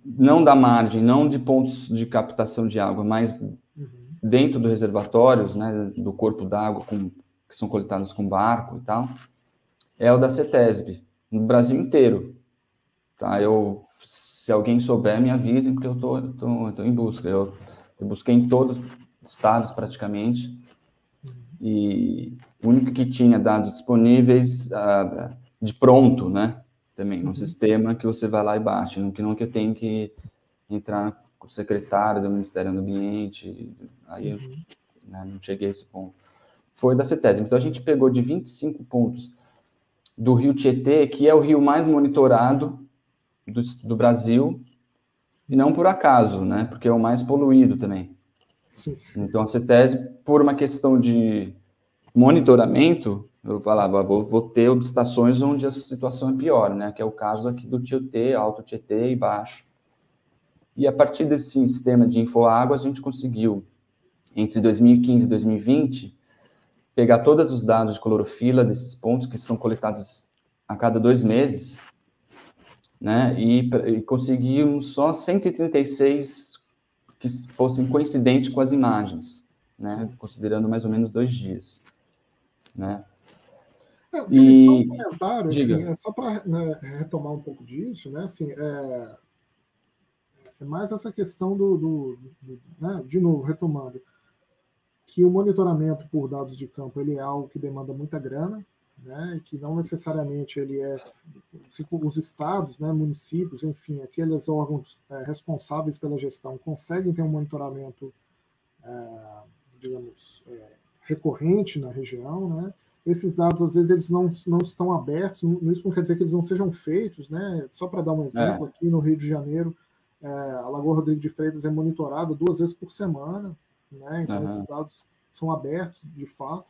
não da margem, não de pontos de captação de água, mas dentro dos reservatórios, né, do corpo d'água, que são coletados com barco e tal, é o da CETESB, no Brasil inteiro. Tá? Se alguém souber, me avisem, porque eu tô em busca. Eu busquei em todos os estados, praticamente, e o único que tinha dados disponíveis de pronto, né, também, no sistema que você vai lá e baixa, que não que eu tenho que entrar com o secretário do Ministério do Ambiente, aí né, não cheguei a esse ponto. Foi da CETESB. Então, a gente pegou de 25 pontos do rio Tietê, que é o rio mais monitorado do Brasil, e não por acaso, né, porque é o mais poluído também. Sim. Então, a CETESB, por uma questão de monitoramento, eu falava, vou ter estações onde a situação é pior, né? Que é o caso aqui do Tietê, Alto Tietê e Baixo. E a partir desse sistema de Infoágua, a gente conseguiu, entre 2015 e 2020, pegar todos os dados de clorofila desses pontos que são coletados a cada 2 meses, né? E conseguimos só 136 que fossem coincidentes com as imagens, né? Considerando mais ou menos 2 dias. Né? Felipe, só um comentário, Diga. assim, só para, né, retomar um pouco disso, né, assim, é mais essa questão né, de novo, retomando, que o monitoramento por dados de campo ele é algo que demanda muita grana, né, e que não necessariamente ele os estados, né, municípios, enfim, aqueles órgãos responsáveis pela gestão conseguem ter um monitoramento, digamos, recorrente na região, né? Esses dados, às vezes, eles não estão abertos, isso não quer dizer que eles não sejam feitos, né? Só para dar um exemplo, aqui no Rio de Janeiro, a Lagoa Rodrigo de Freitas é monitorada 2 vezes por semana, né? Então esses dados são abertos, de fato,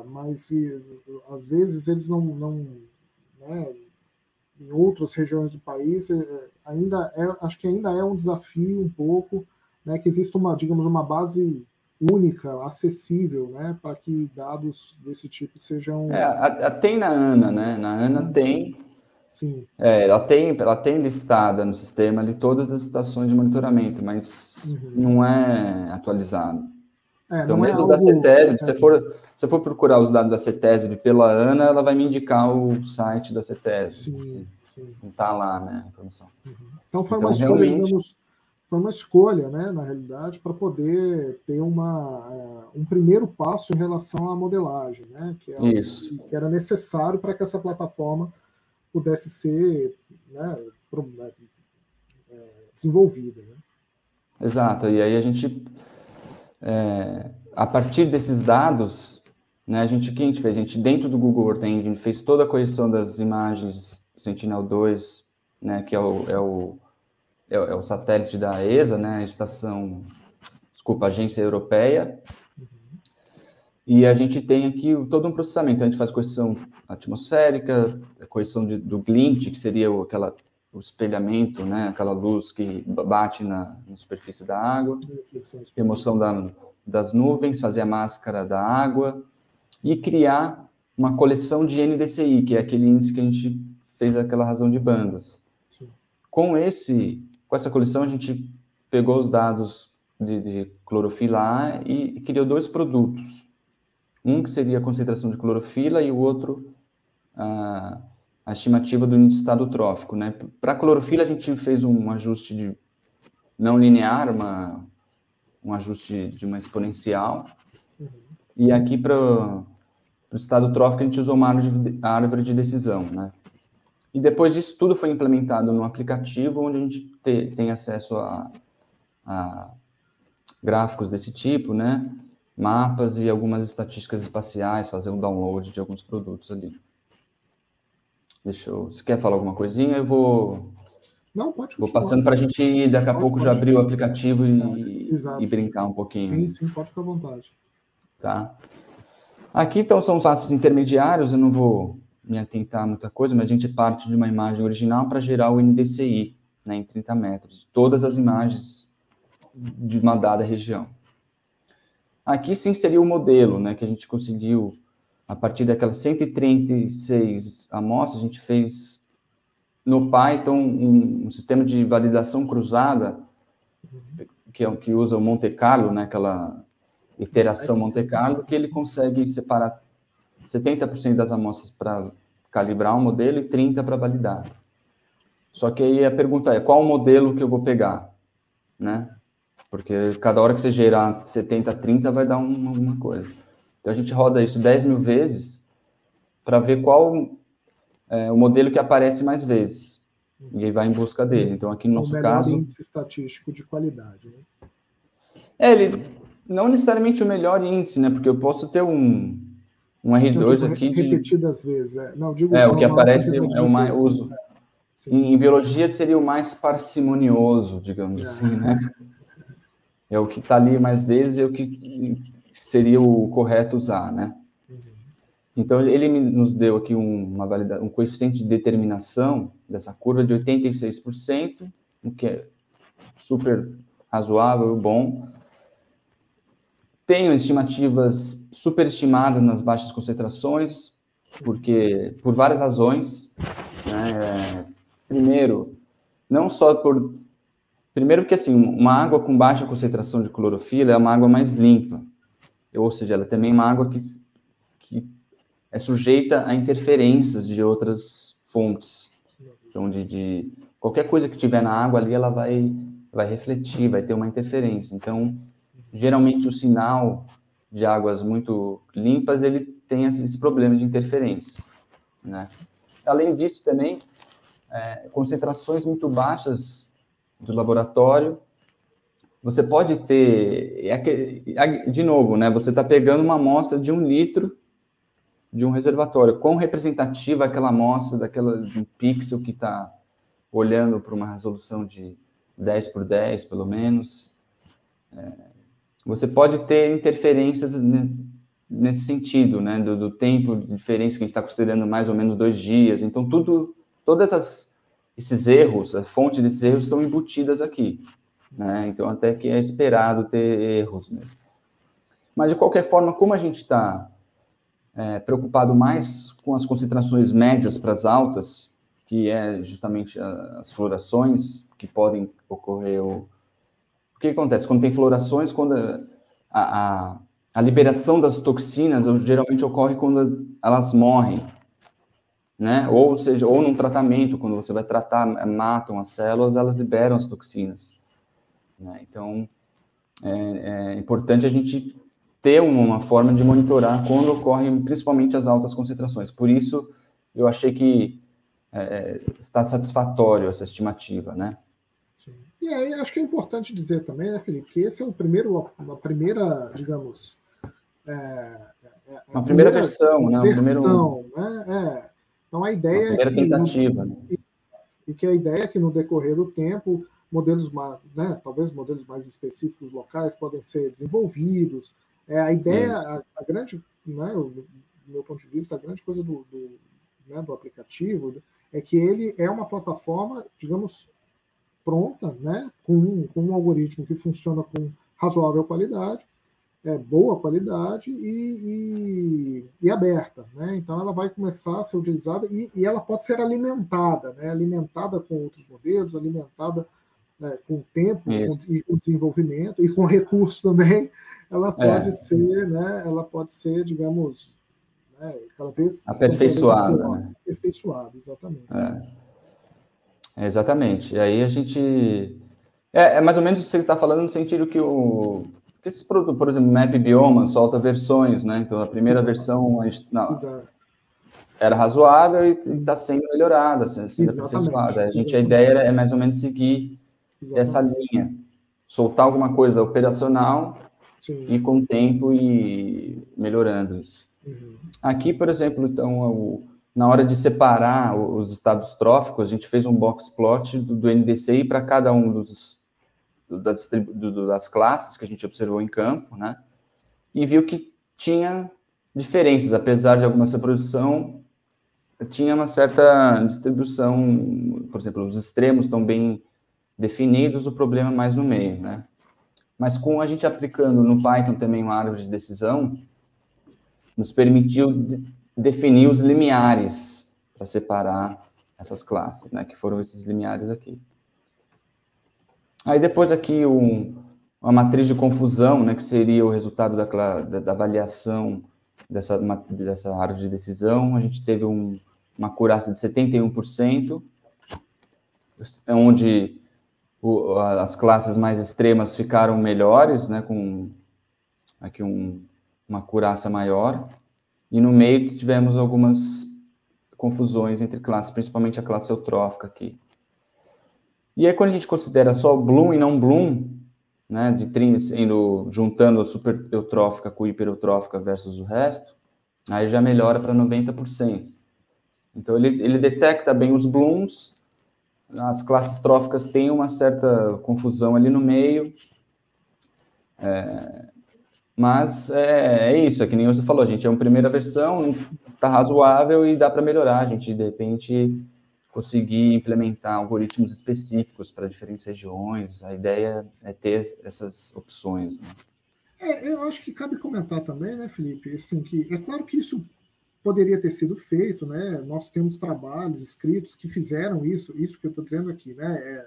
mas às vezes eles não né? Em outras regiões do país, acho que ainda é um desafio um pouco, né? Que exista digamos, uma base única, acessível, né, para que dados desse tipo sejam... Tem na ANA, né? Na ANA tem... Sim. Ela tem listada no sistema ali todas as estações de monitoramento, mas não é atualizado. Então, não mesmo da CETESB, se eu for procurar os dados da CETESB pela ANA, ela vai me indicar o site da CETESB. Sim. Não está lá, né, a informação. Então, foi uma escolha, digamos... Foi uma escolha, né, na realidade, para poder ter um primeiro passo em relação à modelagem, né, que era necessário para que essa plataforma pudesse ser, né, desenvolvida. Né? Exato, e aí a gente, a partir desses dados, né, o que a gente fez? A gente, dentro do Google Earth Engine, fez toda a correção das imagens Sentinel-2, né, que é o satélite da ESA, né, Agência Europeia, e a gente tem aqui todo um processamento. A gente faz correção atmosférica, a correção do glint, que seria o espelhamento, né, aquela luz que bate na superfície da água, remoção das nuvens, fazer a máscara da água e criar uma coleção de NDCI, que é aquele índice que a gente fez aquela razão de bandas. Sim. Com essa coleção, a gente pegou os dados de clorofila A e criou 2 produtos. Um que seria a concentração de clorofila e o outro a estimativa do índice estadotrófico, né? Para a clorofila, a gente fez um ajuste não linear, um ajuste de uma exponencial. E aqui para o estadotrófico, a gente usou uma árvore de decisão, né? E depois disso, tudo foi implementado no aplicativo, onde a gente tem acesso a gráficos desse tipo, né? Mapas e algumas estatísticas espaciais, fazer um download de alguns produtos ali. Você quer falar alguma coisinha? Eu vou... Não, pode continuar. Vou passando para a gente ir, daqui a pouco já abrir o aplicativo e brincar um pouquinho. Sim, pode ficar à vontade. Tá. Aqui, então, são os passos intermediários, eu não vou me atentar a muita coisa, mas a gente parte de uma imagem original para gerar o NDCI, né, em 30 metros, todas as imagens de uma dada região. Aqui sim seria o modelo, né, que a gente conseguiu, a partir daquelas 136 amostras, a gente fez no Python um sistema de validação cruzada, que usa o Monte Carlo, né, aquela iteração Monte Carlo, que ele consegue separar 70% das amostras para calibrar um modelo e 30% para validar. Só que aí a pergunta é, qual o modelo que eu vou pegar, né? Porque cada hora que você gerar 70-30 vai dar alguma coisa. Então a gente roda isso 10.000 vezes para ver qual é o modelo que aparece mais vezes. E aí vai em busca dele. Então aqui no nosso caso... O melhor índice estatístico de qualidade, né? Ele não necessariamente o melhor índice, né? Porque eu posso ter um R2 aqui repetidas vezes. Não, digo o que aparece é o mais uso. Em biologia seria o mais parcimonioso, digamos assim, né? É o que está ali mais vezes, é o que seria o correto usar, né? Então, ele nos deu aqui um coeficiente de determinação dessa curva de 86%, o que é super razoável, bom. Tenho estimativas superestimadas nas baixas concentrações, porque por várias razões, né? Primeiro, não só por... Primeiro porque, assim, uma água com baixa concentração de clorofila é uma água mais limpa, ou seja, ela também é uma água que é sujeita a interferências de outras fontes. Então, de qualquer coisa que tiver na água ali, ela vai refletir, vai ter uma interferência. Então, geralmente, o sinal de águas muito limpas, ele tem esse problema de interferência, né? Além disso, também, concentrações muito baixas do laboratório, você pode ter... De novo, né? Você está pegando uma amostra de 1 litro de um reservatório. Quão representativa aquela amostra de um pixel que está olhando para uma resolução de 10 por 10, pelo menos. Você pode ter interferências nesse sentido, né? Do tempo de diferença que a gente está considerando mais ou menos 2 dias. Então, todos esses erros, a fonte desses erros estão embutidas aqui, né? Então, até que é esperado ter erros mesmo. Mas, de qualquer forma, como a gente está preocupado mais com as concentrações médias para as altas, que é justamente as florações que podem ocorrer. O que acontece? Quando tem florações, quando a liberação das toxinas geralmente ocorre quando elas morrem, né? Ou seja, ou num tratamento, quando você vai tratar, matam as células, elas liberam as toxinas, né? Então, é importante a gente ter uma forma de monitorar quando ocorrem principalmente as altas concentrações. Por isso, eu achei que está satisfatório essa estimativa, né? Sim. E aí, acho que é importante dizer também, né, Felipe, que esse é a primeira, digamos... uma primeira versão, né? Né? Então, a ideia uma primeira tentativa. E que a ideia é que, no decorrer do tempo, modelos mais, né, talvez modelos mais específicos locais podem ser desenvolvidos. A ideia, a grande, né, do meu ponto de vista, a grande coisa do aplicativo é que ele é uma plataforma, digamos, pronta, né, com um algoritmo que funciona com razoável qualidade, boa qualidade e aberta, né? Então ela vai começar a ser utilizada e ela pode ser alimentada, né? Alimentada com outros modelos, alimentada com o tempo e com desenvolvimento e com recursos também. Ela pode ser, né? Ela pode ser, digamos, cada vez aperfeiçoada, né? Aperfeiçoada, exatamente. Exatamente. E aí a gente... É mais ou menos o que você está falando no sentido que esse produto, por exemplo, Map Bioma, solta versões, né? Então, a primeira versão era razoável e está sendo melhorada, sendo aperfeiçoada. A ideia é mais ou menos seguir essa linha. Soltar alguma coisa operacional e com o tempo ir melhorando isso. Aqui, por exemplo, então, na hora de separar os estados tróficos, a gente fez um box plot do NDCI para cada um das classes que a gente observou em campo, né? E viu que tinha diferenças, apesar de alguma reprodução, tinha uma certa distribuição, por exemplo, os extremos estão bem definidos, o problema é mais no meio, né? Mas com a gente aplicando no Python também uma árvore de decisão, nos permitiu definir os limiares para separar essas classes, né? Que foram esses limiares aqui. Aí depois aqui uma matriz de confusão, né? Que seria o resultado da avaliação dessa árvore de decisão. A gente teve uma acurácia de 71%, onde as classes mais extremas ficaram melhores, né? Com aqui uma acurácia maior. E no meio tivemos algumas confusões entre classes, principalmente a classe eutrófica aqui. E aí, quando a gente considera só Bloom e não Bloom, né, juntando a super eutrófica com hipereutrófica versus o resto, aí já melhora para 90%. Então, ele detecta bem os Blooms, as classes tróficas têm uma certa confusão ali no meio, Mas é isso, é que nem você falou, gente, é uma primeira versão, está razoável e dá para melhorar, a gente, de repente, conseguir implementar algoritmos específicos para diferentes regiões, a ideia é ter essas opções, né? Eu acho que cabe comentar também, né, Felipe, assim, que é claro que isso poderia ter sido feito, né? Nós temos trabalhos escritos que fizeram isso que eu estou dizendo aqui, né?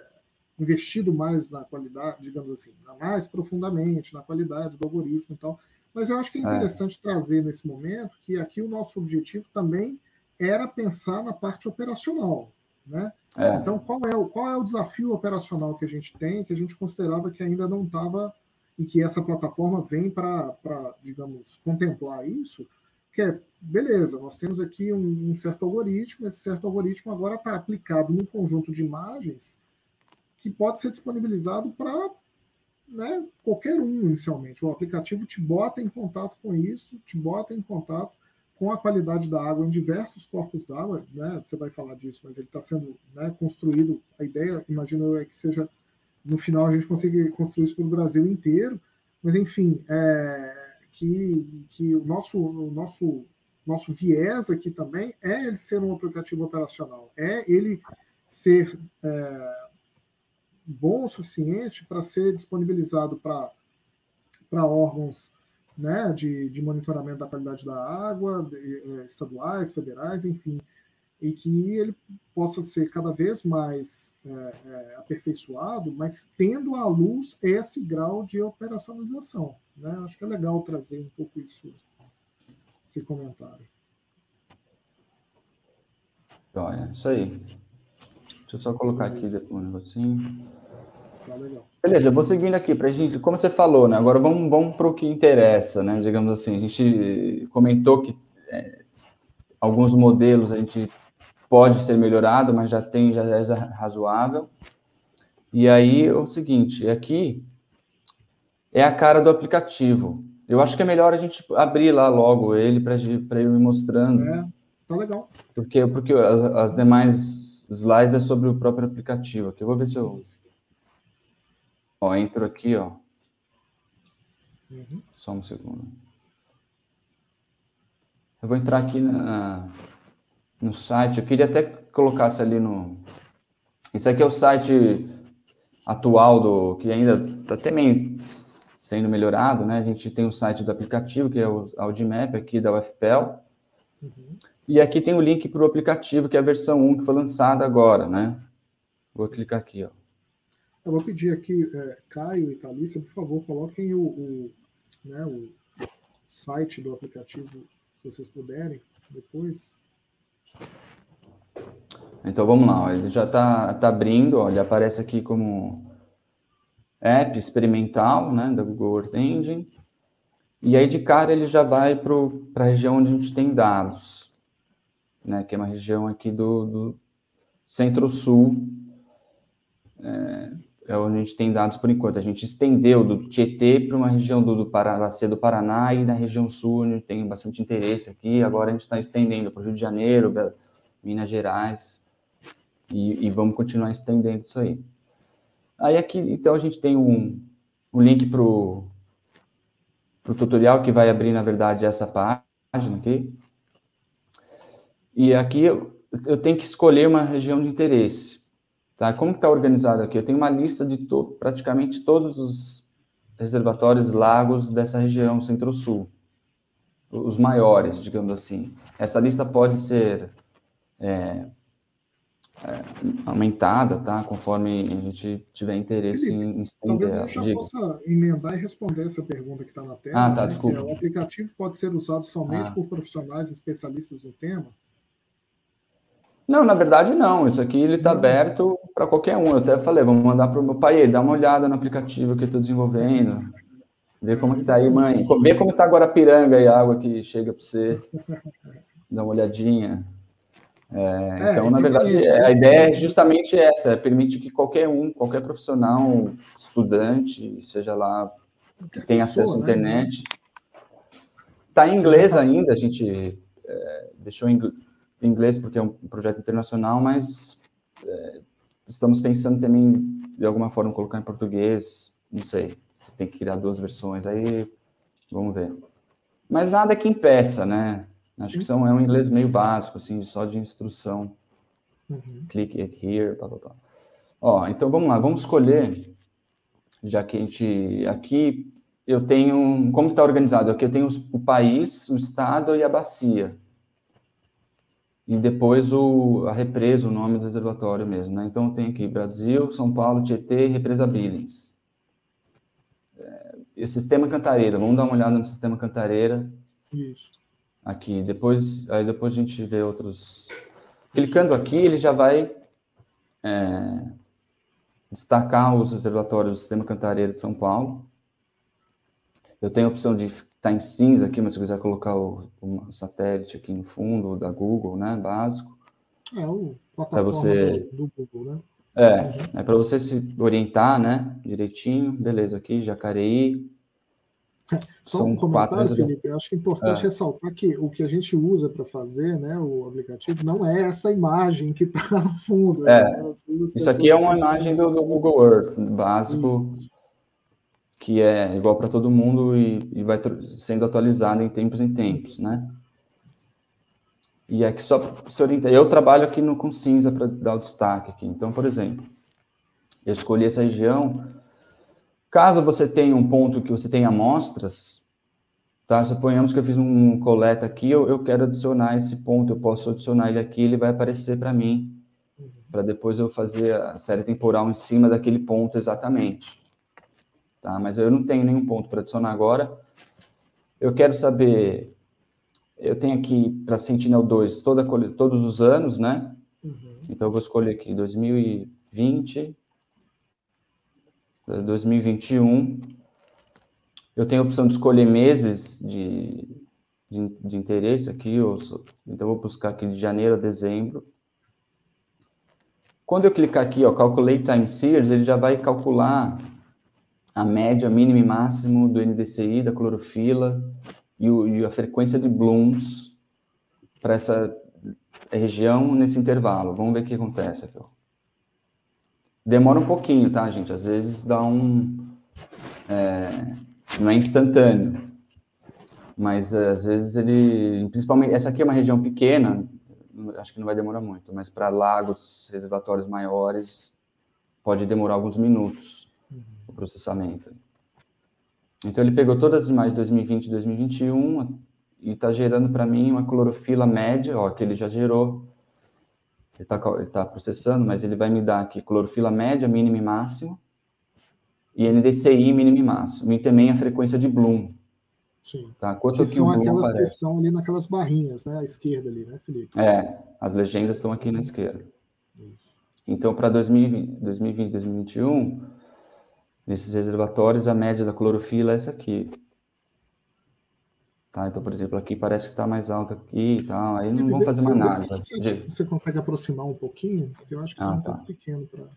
Investido mais na qualidade, digamos assim, mais profundamente na qualidade do algoritmo e tal. Mas eu acho que é interessante trazer nesse momento que aqui o nosso objetivo também era pensar na parte operacional, né? Então, qual é o desafio operacional que a gente tem, que a gente considerava que ainda não estava, e que essa plataforma vem para, digamos, contemplar isso, que é, beleza, nós temos aqui um certo algoritmo, esse certo algoritmo agora está aplicado num conjunto de imagens que pode ser disponibilizado para, né, qualquer um inicialmente. O aplicativo te bota em contato com isso, te bota em contato com a qualidade da água em diversos corpos d'água, né? Você vai falar disso, mas ele está sendo, né, construído. A ideia, imagino eu, é que seja, no final, a gente consiga construir isso para o Brasil inteiro. Mas, enfim, que o nosso viés aqui também é ele ser um aplicativo operacional, é ele ser bom o suficiente para ser disponibilizado para órgãos, né, de monitoramento da qualidade da água, estaduais, federais, enfim, e que ele possa ser cada vez mais aperfeiçoado, mas tendo à luz esse grau de operacionalização, né? Acho que é legal trazer um pouco isso, esse comentário. Olha, isso aí. Deixa eu só colocar aqui um negocinho. Tá legal. Beleza, eu vou seguindo aqui para a gente, como você falou, né? Agora vamos para o que interessa, né? Digamos assim, a gente comentou que alguns modelos a gente pode ser melhorado, mas já é razoável. E aí, o seguinte, aqui é a cara do aplicativo. Eu acho que é melhor a gente abrir lá logo ele para eu ir mostrando. Tá legal. Porque as demais slides é sobre o próprio aplicativo. Aqui eu vou ver se eu... Ó, entro aqui, ó. Só um segundo. Eu vou entrar aqui no site. Eu queria até que colocasse ali no... Isso aqui é o site atual que ainda está também sendo melhorado, né? A gente tem o site do aplicativo, que é o Audimap, aqui da UFPEL. E aqui tem o link para o aplicativo, que é a versão 1, que foi lançada agora, né? Vou clicar aqui, ó. Eu vou pedir aqui, Caio e Thalissa, por favor, coloquem o site do aplicativo, se vocês puderem, depois. Então, vamos lá. Ó. Ele já está abrindo, ó, ele aparece aqui como app experimental, né, da Google Earth Engine. E aí, de cara, ele já vai para a região onde a gente tem dados, né, que é uma região aqui do Centro-Sul, é onde a gente tem dados por enquanto. A gente estendeu do Tietê para uma região bacia do Paraná e na região sul, onde tem bastante interesse aqui. Agora a gente está estendendo para o Rio de Janeiro, Minas Gerais, e vamos continuar estendendo isso aí. Aí aqui, então, a gente tem um link para o tutorial que vai abrir, na verdade, essa página aqui. E aqui eu tenho que escolher uma região de interesse. Tá? Como que está organizado aqui? Eu tenho uma lista de praticamente todos os reservatórios lagos dessa região Centro-Sul. Os maiores, digamos assim. Essa lista pode ser aumentada, tá? Conforme a gente tiver interesse em estender. Talvez a gente já possa emendar e responder essa pergunta que está na tela, tá, né? desculpa. Que o aplicativo pode ser usado somente por profissionais especialistas no tema? Não, na verdade não. Isso aqui ele está aberto para qualquer um. Eu até falei, vamos mandar para o meu pai, dá uma olhada no aplicativo que eu estou desenvolvendo, ver como está aí, mãe. Ver como está agora a piranga e a água que chega para você, dar uma olhadinha. Então, na verdade, a ideia é justamente essa, é permitir que qualquer profissional, estudante, seja lá, que tenha acesso à internet. Está em inglês ainda, a gente deixou em inglês porque é um projeto internacional, mas estamos pensando também, de alguma forma, colocar em português, não sei, você tem que criar 2 versões, aí Vamos ver. Mas nada que impeça, né? Acho que é um inglês meio básico, assim, só de instrução. Click here, blá, blá, blá. Ó, então vamos lá, vamos escolher, já que a gente... Aqui eu tenho... Como está organizado? Aqui eu tenho o país, o estado e a bacia. E depois a represa, o nome do reservatório mesmo, né? Então eu tenho aqui Brasil, São Paulo, Tietê e Represa Billings. E o Sistema Cantareira, vamos dar uma olhada no Sistema Cantareira. Isso. Aqui, depois a gente vê outros... Clicando aqui, ele já vai destacar os reservatórios do Sistema Cantareira de São Paulo. Eu tenho a opção de estar em cinza aqui, mas se eu quiser colocar o satélite aqui no fundo, da Google, né, básico. O plataforma do Google, né? É para você se orientar, né, direitinho. Beleza, aqui, Jacareí. Só um comentário, Felipe, eu acho que é importante ressaltar que o que a gente usa para fazer, né, o aplicativo, não é essa imagem que está no fundo. Isso aqui é uma imagem do Google Earth, básico, que é igual para todo mundo e vai sendo atualizado em tempos, né? E aqui só para se orientar. Eu trabalho aqui com cinza para dar o destaque aqui. Então, por exemplo, eu escolhi essa região. Caso você tenha um ponto que você tenha amostras, tá? Suponhamos que eu fiz um coleta aqui, eu quero adicionar esse ponto, eu posso adicionar ele aqui, ele vai aparecer para mim, para depois eu fazer a série temporal em cima daquele ponto exatamente. Tá? Mas eu não tenho nenhum ponto para adicionar agora. Eu quero saber, eu tenho aqui para Sentinel-2 todos os anos, né? Então eu vou escolher aqui 2020... 2021, eu tenho a opção de escolher meses de interesse aqui, então eu vou buscar aqui de janeiro a dezembro. Quando eu clicar aqui, ó, Calculate Time Series, ele já vai calcular a média, mínimo e máximo do NDCI, da clorofila e a frequência de blooms para essa região nesse intervalo. Vamos ver o que acontece aqui, ó. Demora um pouquinho, tá, gente? Às vezes dá não é instantâneo. Mas, às vezes, principalmente, essa aqui é uma região pequena, acho que não vai demorar muito, mas para lagos, reservatórios maiores, pode demorar alguns minutos o processamento. Então, ele pegou todas as imagens de 2020 e 2021 e está gerando para mim uma clorofila média, ó, que ele já gerou. Ele está processando, mas ele vai me dar aqui clorofila média, mínimo e máximo, e NDCI, mínimo e máximo, e também a frequência de bloom. Sim. Tá? Quanto que que são o bloom aquelas aparece? que estão ali naquelas barrinhas, né, à esquerda ali, né, Felipe? As legendas estão aqui na esquerda. Isso. Então, para 2020 e 2021, nesses reservatórios, a média da clorofila é essa aqui. Tá? Então, por exemplo, aqui parece que está mais alta aqui e tal. Aí não vamos fazer mais nada. Você consegue aproximar um pouquinho? Porque eu acho que está um pouco pequeno para... Um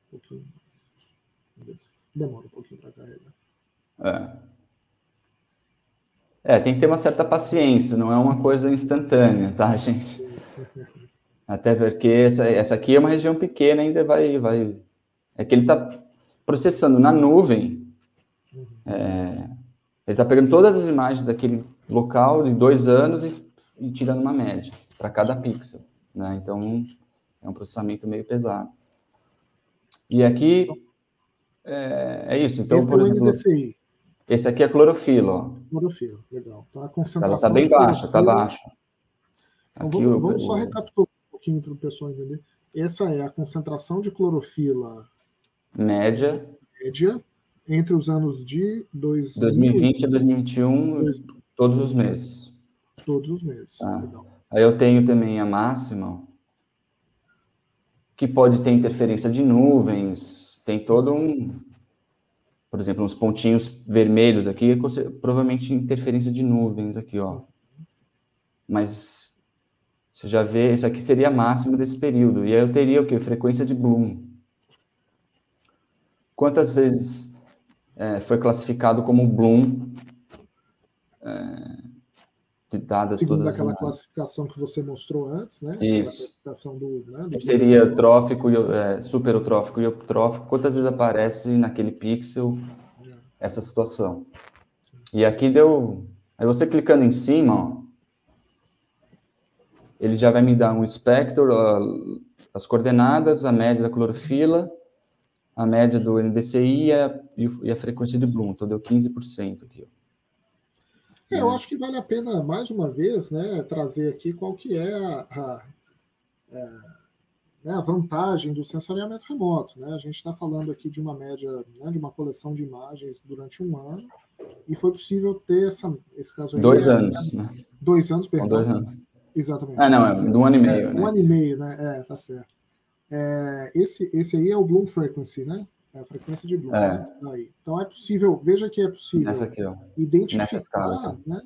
pouquinho mais. Demora um pouquinho para carregar. Tem que ter uma certa paciência, não é uma coisa instantânea, tá, gente? Até porque essa aqui é uma região pequena, ainda vai... É que ele está processando na nuvem... Ele está pegando todas as imagens daquele local de 2 anos e tirando uma média para cada pixel, né? Então, é um processamento meio pesado. E aqui, é isso. Então, esse por é o exemplo, NDCI. Esse aqui é clorofila, ó. Clorofila, legal. Então, a concentração ela está bem baixa, está baixa. Então, vamos só recapitular um pouquinho para o pessoal entender. Essa é a concentração de clorofila média entre os anos de 2020 a 2021, todos os meses. Todos os meses. Tá. Legal. Aí eu tenho também a máxima, que pode ter interferência de nuvens, tem todo por exemplo, uns pontinhos vermelhos aqui, provavelmente interferência de nuvens aqui, ó. Mas você já vê, esse aqui seria a máxima desse período. E aí eu teria o quê? Frequência de bloom. Quantas vezes foi classificado como bloom, dadas segundo todas aquela classificação que você mostrou antes, né? Isso. Classificação que seria eutrófico, supereutrófico e eutrófico. Quantas vezes aparece naquele pixel essa situação. E aqui deu... Aí você clicando em cima, ó, ele já vai me dar um espectro, as coordenadas, a média da clorofila, a média do NDCI e a frequência de Bloom. Então deu 15% aqui, ó. Eu acho que vale a pena, mais uma vez, né, trazer aqui qual que é a vantagem do sensoriamento remoto. Né? A gente está falando aqui de uma média, né, de uma coleção de imagens durante um ano, e foi possível ter esse caso aí. 2 anos, né? 2 anos, perdão. 2 anos. Exatamente. Ah, não, é de 1 ano e meio, né? 1 ano e meio, né? Tá certo. Esse aí é o Bloom Frequency, né? É a frequência de Bloom. Né? Aí. Então é possível, veja que é possível nessa aqui, ó. identificar, né?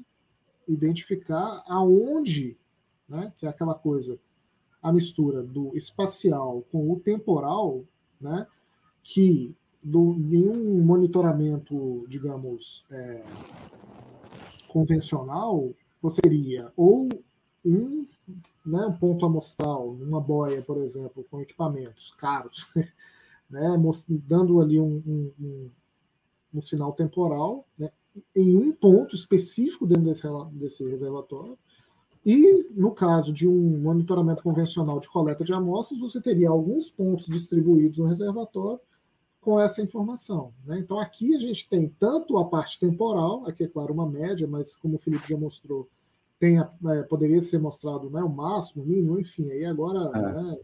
Identificar aonde, né? Que é aquela coisa, a mistura do espacial com o temporal, né? Que nenhum monitoramento, digamos, convencional, você teria ou um ponto amostral, uma boia, por exemplo, com equipamentos caros, né, dando ali um sinal temporal, né, em um ponto específico dentro desse reservatório. E, no caso de um monitoramento convencional de coleta de amostras, você teria alguns pontos distribuídos no reservatório com essa informação. Né? Então, aqui a gente tem tanto a parte temporal, aqui é claro uma média, mas como o Felipe já mostrou, poderia ser mostrado, né, o máximo, o mínimo, enfim, aí agora né,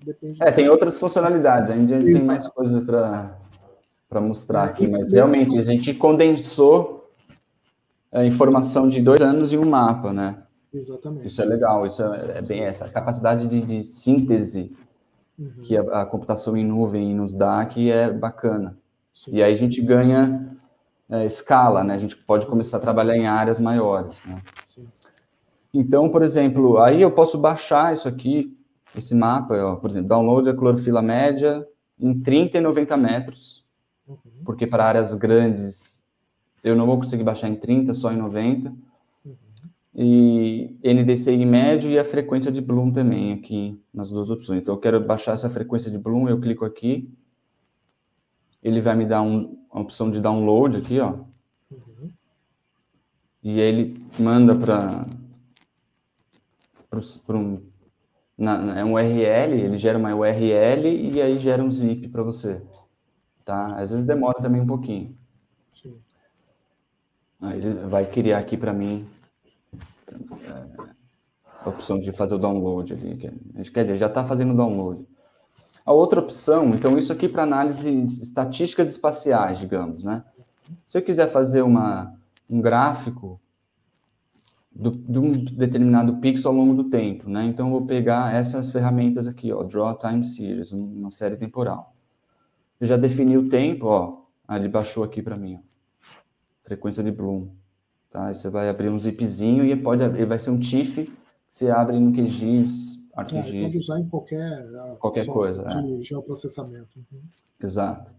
depende. Tem outras funcionalidades, ainda tem mais coisas para mostrar aqui, mas realmente a gente condensou a informação de 2 anos em um mapa, né? Exatamente. Isso é legal, isso é bem essa capacidade de síntese que a computação em nuvem nos dá, que é bacana. Sim. E aí a gente ganha escala, né? A gente pode começar a trabalhar em áreas maiores, né? Sim. Então, por exemplo, aí eu posso baixar isso aqui, esse mapa, ó, por exemplo, download a clorofila média em 30 e 90 metros, porque para áreas grandes eu não vou conseguir baixar em 30, só em 90. E NDCI médio e a frequência de Bloom também aqui nas duas opções. Então eu quero baixar essa frequência de Bloom, eu clico aqui, ele vai me dar a opção de download aqui, ó. E aí ele manda para um URL, ele gera uma URL e aí gera um zip para você, tá? Às vezes demora também um pouquinho. Sim. Aí ele vai criar aqui para mim a opção de fazer o download ali. Quer dizer, já está fazendo o download. A outra opção, então isso aqui para análises estatísticas espaciais, digamos, né? Se eu quiser fazer um gráfico de um determinado pixel ao longo do tempo, né? Então eu vou pegar essas ferramentas aqui, ó, Draw Time Series, uma série temporal. Eu já defini o tempo, ó, ele baixou aqui para mim, ó, frequência de Bloom, tá? Aí você vai abrir um zipzinho e ele vai ser um TIFF que você abre no QGIS, ArcGIS. Pode usar em qualquer coisa de geoprocessamento. Exato.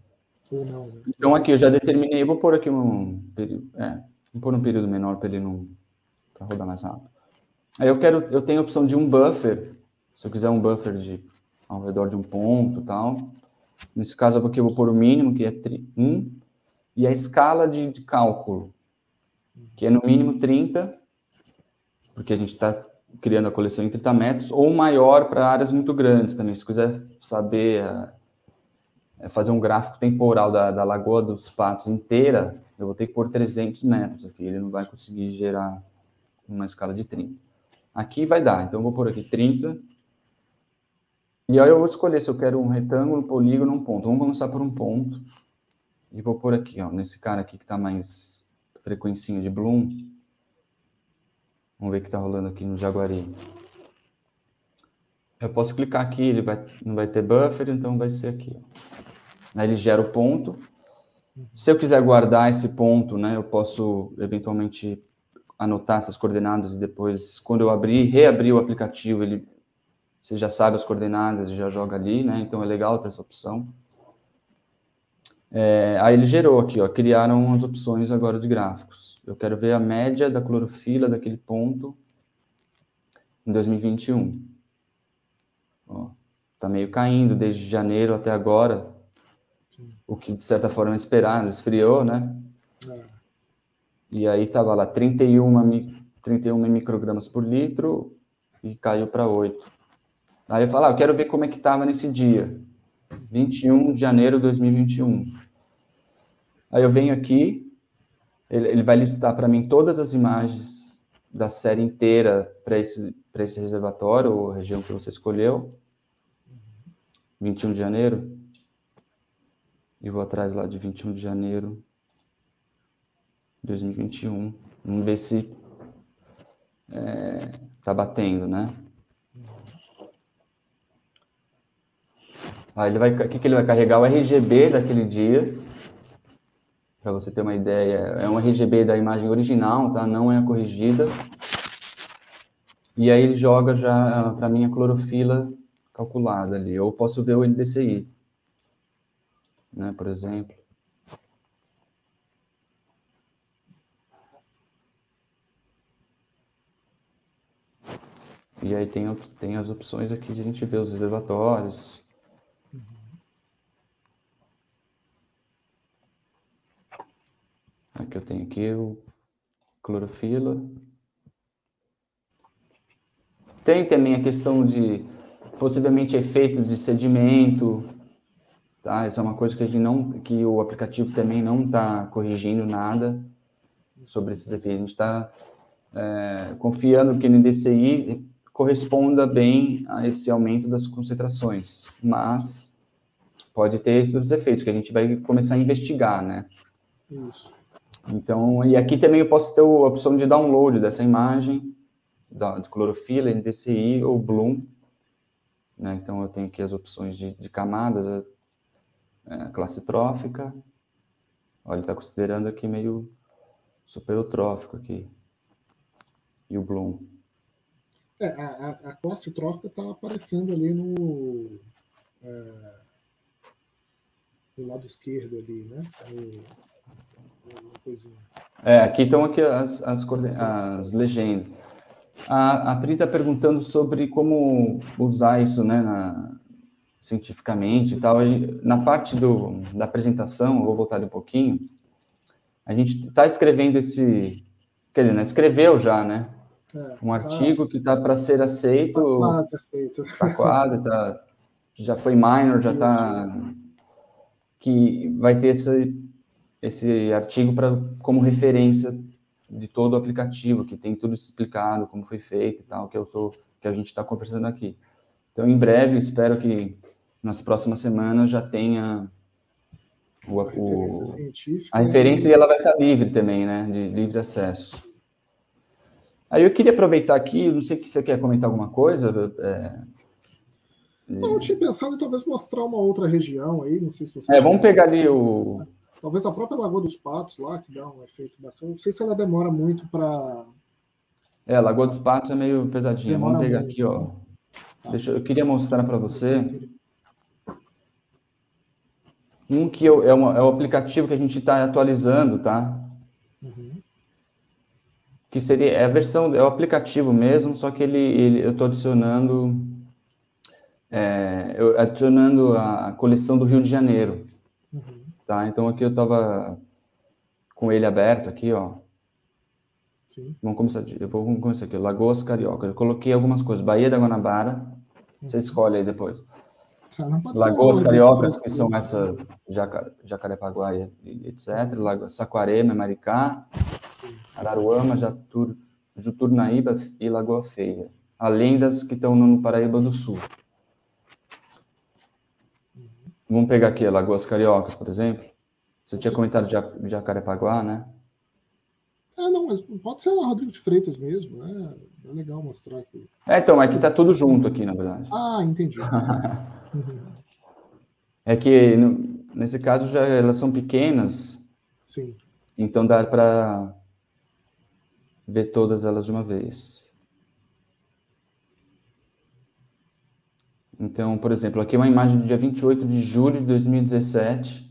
Ou não, né? Então aqui eu já determinei, vou pôr aqui vou pôr um período menor para ele não para rodar mais rápido. Aí eu tenho a opção de um buffer, se eu quiser um buffer ao redor de um ponto e tal. Nesse caso aqui eu vou pôr o mínimo, que é 1, e a escala de cálculo, que é no mínimo 30, porque a gente está criando a coleção em 30 metros, ou maior para áreas muito grandes também. Se quiser saber fazer um gráfico temporal da Lagoa dos Patos inteira, eu vou ter que pôr 300 metros aqui, ele não vai conseguir gerar uma escala de 30. Aqui vai dar, então eu vou pôr aqui 30. E aí eu vou escolher se eu quero um retângulo, um polígono, um ponto. Vamos começar por um ponto. E vou pôr aqui, ó, nesse cara aqui que está mais frequencinha de Bloom. Vamos ver o que está rolando aqui no Jaguari. Eu posso clicar aqui, ele não vai ter buffer, então vai ser aqui. Ó. Aí ele gera o ponto. Se eu quiser guardar esse ponto, né, eu posso eventualmente anotar essas coordenadas e depois, quando eu reabrir o aplicativo, você já sabe as coordenadas e já joga ali, né? Então é legal ter essa opção. Aí ele gerou aqui, ó, criaram as opções agora de gráficos. Eu quero ver a média da clorofila daquele ponto em 2021. Ó, tá meio caindo desde janeiro até agora, o que de certa forma é esperado, esfriou, né? E aí estava lá 31 microgramas por litro e caiu para 8. Aí eu falo, eu quero ver como é que estava nesse dia, 21 de janeiro de 2021. Aí eu venho aqui, ele vai listar para mim todas as imagens da série inteira para esse reservatório, ou região que você escolheu, 21 de janeiro. E vou atrás lá de 21 de janeiro de 2021. Vamos ver se tá batendo, né? Aí o que ele vai carregar? O RGB daquele dia, para você ter uma ideia. É um RGB da imagem original, tá? Não é a corrigida. E aí ele joga já para mim a clorofila calculada ali. Eu posso ver o NDCI, né? Por exemplo. E aí tem as opções aqui de a gente ver os reservatórios. Aqui eu tenho aqui o clorofila. Tem também a questão de possivelmente efeitos de sedimento, tá? Essa é uma coisa que o aplicativo também não está corrigindo nada sobre esses efeitos. A gente está confiando que no NDCI corresponda bem a esse aumento das concentrações, mas pode ter outros efeitos que a gente vai começar a investigar, né? Isso. Então, e aqui também eu posso ter a opção de download dessa imagem, de clorofila, NDCI ou Bloom, né? Então eu tenho aqui as opções de camadas, a classe trófica. Olha, ele está considerando aqui meio superotrófico aqui. E o Bloom. A classe trófica está aparecendo ali no lado esquerdo ali, né? Coisinha. Aqui estão aqui as legendas. A Pri está perguntando sobre como usar isso, né, cientificamente e tal. Na parte da apresentação, eu vou voltar ali um pouquinho, a gente está escrevendo quer dizer, né, escreveu já, né? Um artigo que está para ser aceito. Quase aceito. Está quase, já foi minor, já está. Que vai ter esse artigo como referência de todo o aplicativo, que tem tudo explicado, como foi feito e tal, que a gente está conversando aqui. Então, em breve, espero que nas próximas semanas já tenha referência científica. A referência e ela vai estar livre também, né? De livre acesso. Aí eu queria aproveitar aqui, não sei se você quer comentar alguma coisa. Não, eu tinha pensado em talvez mostrar uma outra região aí, não sei se você... vamos pegar ali Talvez a própria Lagoa dos Patos lá, que dá um efeito bacana. Não sei se ela demora muito para... Lagoa dos Patos é meio pesadinha. Vamos pegar muito, aqui, ó. Tá. Eu queria mostrar para você que é o aplicativo que a gente está atualizando, tá? Uhum. Que seria a versão, é o aplicativo mesmo, só que eu estou adicionando a coleção do Rio de Janeiro. Uhum. Tá? Então aqui eu estava com ele aberto aqui, ó. Sim. Vamos começar aqui, Lagoas Carioca. Eu coloquei algumas coisas, Baía da Guanabara, você escolhe aí depois. Lagoas Cariocas, que são essa Jacarepaguá, etc. Saquarema, Maricá, Araruama, Juturnaíba e Lagoa Feia. Além das que estão no Paraíba do Sul. Vamos pegar aqui Lagoas Cariocas, por exemplo. Você tinha comentado de Jacarepaguá, né? Não, mas pode ser a Rodrigo de Freitas mesmo, né? É legal mostrar aqui. Então, aqui tá tudo junto aqui, na verdade. Entendi. É que, nesse caso, já elas são pequenas. Sim. Então, dá para ver todas elas de uma vez. Então, por exemplo, aqui é uma imagem do dia 28 de julho de 2017.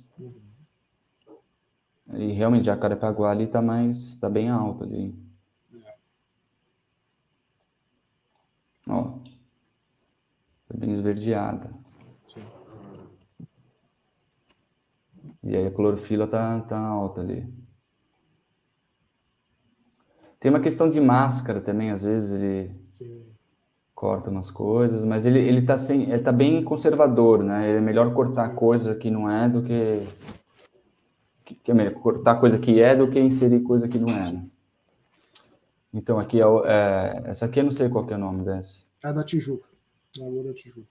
E realmente, Jacarepaguá ali tá bem alto ali. Ó. Tá bem esverdeada. Sim. E aí a clorofila tá alta ali. Tem uma questão de máscara também, às vezes ele Sim. corta umas coisas, mas ele tá bem conservador, né? É melhor cortar coisa que não é do que é melhor cortar coisa que é do que inserir coisa que não é, né? Então aqui essa aqui eu não sei qual que é o nome dessa. É da Tijuca, na Lua da Tijuca.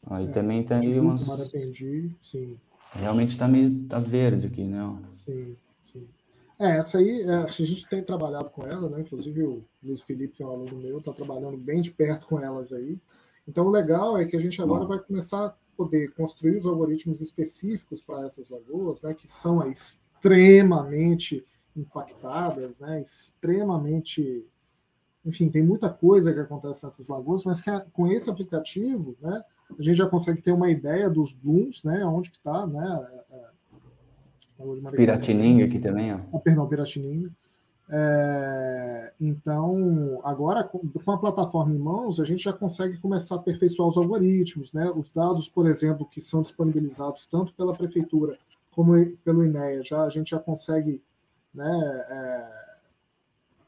Aí também tem Tijuca, umas... Marapendi, sim. Realmente tá verde aqui, né? Sim, sim. Essa aí, a gente tem trabalhado com ela, né? Inclusive o Luiz Felipe, que é um aluno meu, está trabalhando bem de perto com elas aí. Então, o legal é que a gente agora vai começar a poder construir os algoritmos específicos para essas lagoas, né? Que são extremamente impactadas, né? Extremamente... Enfim, tem muita coisa que acontece nessas lagoas, mas que com esse aplicativo, né? A gente já consegue ter uma ideia dos blooms, né? Onde que está, né? Piratininga aqui também, ó. Perdão, Piratininga. Então, agora, com a plataforma em mãos, a gente já consegue começar a aperfeiçoar os algoritmos, né? Os dados, por exemplo, que são disponibilizados tanto pela prefeitura como pelo INEA, a gente já consegue, né,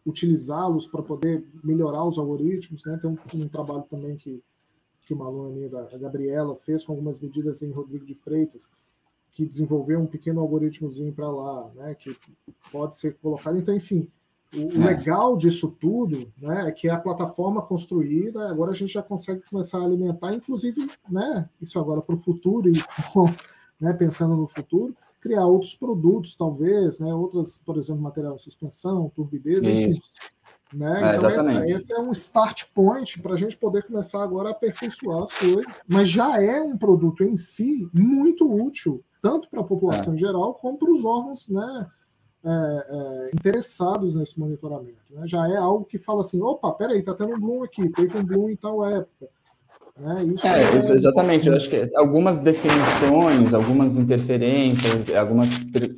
utilizá-los para poder melhorar os algoritmos, né? Tem um trabalho também que uma aluna minha, a Gabriela, fez com algumas medidas em Rodrigo de Freitas, que desenvolveu um pequeno algoritmozinho para lá, né, que pode ser colocado. Então, enfim, o legal disso tudo, né, é que a plataforma construída, agora a gente já consegue começar a alimentar, inclusive, né, isso agora para o futuro, e né, pensando no futuro, criar outros produtos, talvez, né, outras, por exemplo, material de suspensão, turbidez, enfim. Né? Então, esse é um start point para a gente poder começar agora a aperfeiçoar as coisas, mas já é um produto em si muito útil, tanto para a população em geral, como para os órgãos, né, interessados nesse monitoramento. Né? Já é algo que fala assim, opa, peraí, está tendo um bloom aqui, teve um bloom em tal época. Né? Isso exatamente. Eu acho que algumas definições, algumas interferências, algumas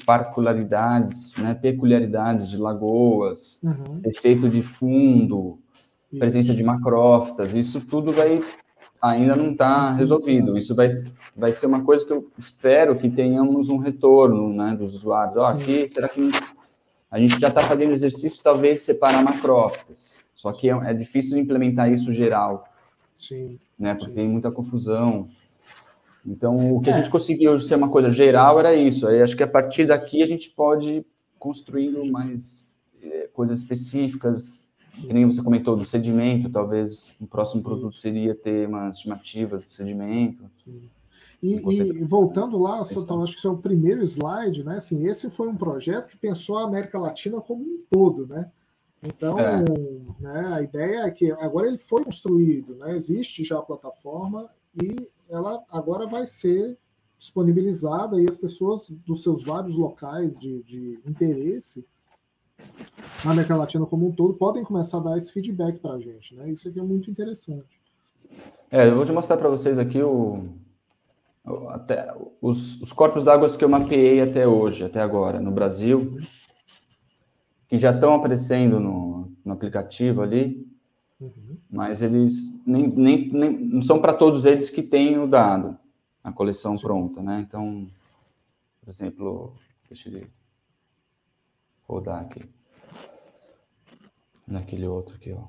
particularidades, né, peculiaridades de lagoas, efeito de fundo, presença de macrófitas, isso tudo ainda não está resolvido. Isso vai ser uma coisa que eu espero que tenhamos um retorno, né, dos usuários. Aqui, será que a gente já está fazendo exercício, talvez, separar macrófitas, só que é difícil implementar isso geral. Sim. Né, porque tem muita confusão. Então, o que a gente conseguiu ser uma coisa geral era isso. Aí acho que a partir daqui a gente pode ir construindo mais coisas específicas, que nem você comentou, do sedimento, talvez um próximo produto seria ter uma estimativa do sedimento. E voltando lá, acho que isso é o primeiro slide, né? Assim, esse foi um projeto que pensou a América Latina como um todo, né? Então, né, a ideia é que agora ele foi construído, né, existe já a plataforma e ela agora vai ser disponibilizada e as pessoas dos seus vários locais de interesse na América Latina como um todo podem começar a dar esse feedback para a gente. Né? Isso aqui é muito interessante. Eu vou te mostrar para vocês aqui os corpos d'água que eu mapeei até hoje, até agora, no Brasil, que já estão aparecendo no aplicativo ali, mas eles não são para todos eles que têm o dado, a coleção pronta, né? Então, por exemplo, deixa ele rodar aqui, naquele outro aqui, ó.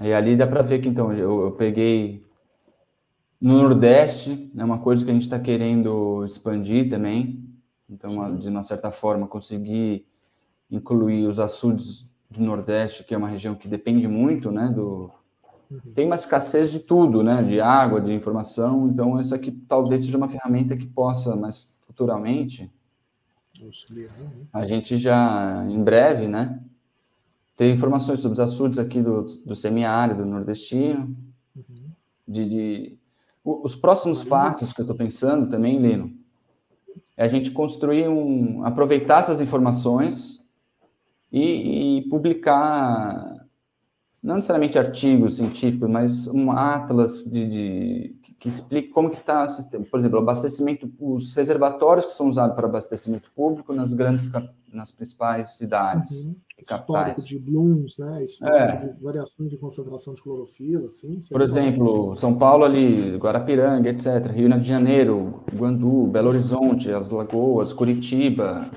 E ali dá para ver que, então, eu peguei no Nordeste, é uma coisa que a gente está querendo expandir também, então, de uma certa forma, conseguir incluir os açudes do Nordeste, que é uma região que depende muito, né, tem uma escassez de tudo, né, de água, de informação, então essa aqui talvez seja uma ferramenta que possa, mas futuramente, a gente já, em breve, né, ter informações sobre os açudes aqui do semiárido nordestino, os próximos passos que eu estou pensando também, Lino, é a gente construir aproveitar essas informações e publicar não necessariamente artigos científicos, mas um atlas que explique como que está o sistema. Por exemplo, abastecimento, os reservatórios que são usados para abastecimento público nas principais cidades e Histórico capitais. de blooms, né? Histórico de variações de concentração de clorofila, sim. Por exemplo, São Paulo ali, Guarapiranga, etc. Rio de Janeiro, Guandu, Belo Horizonte, as Lagoas, Curitiba,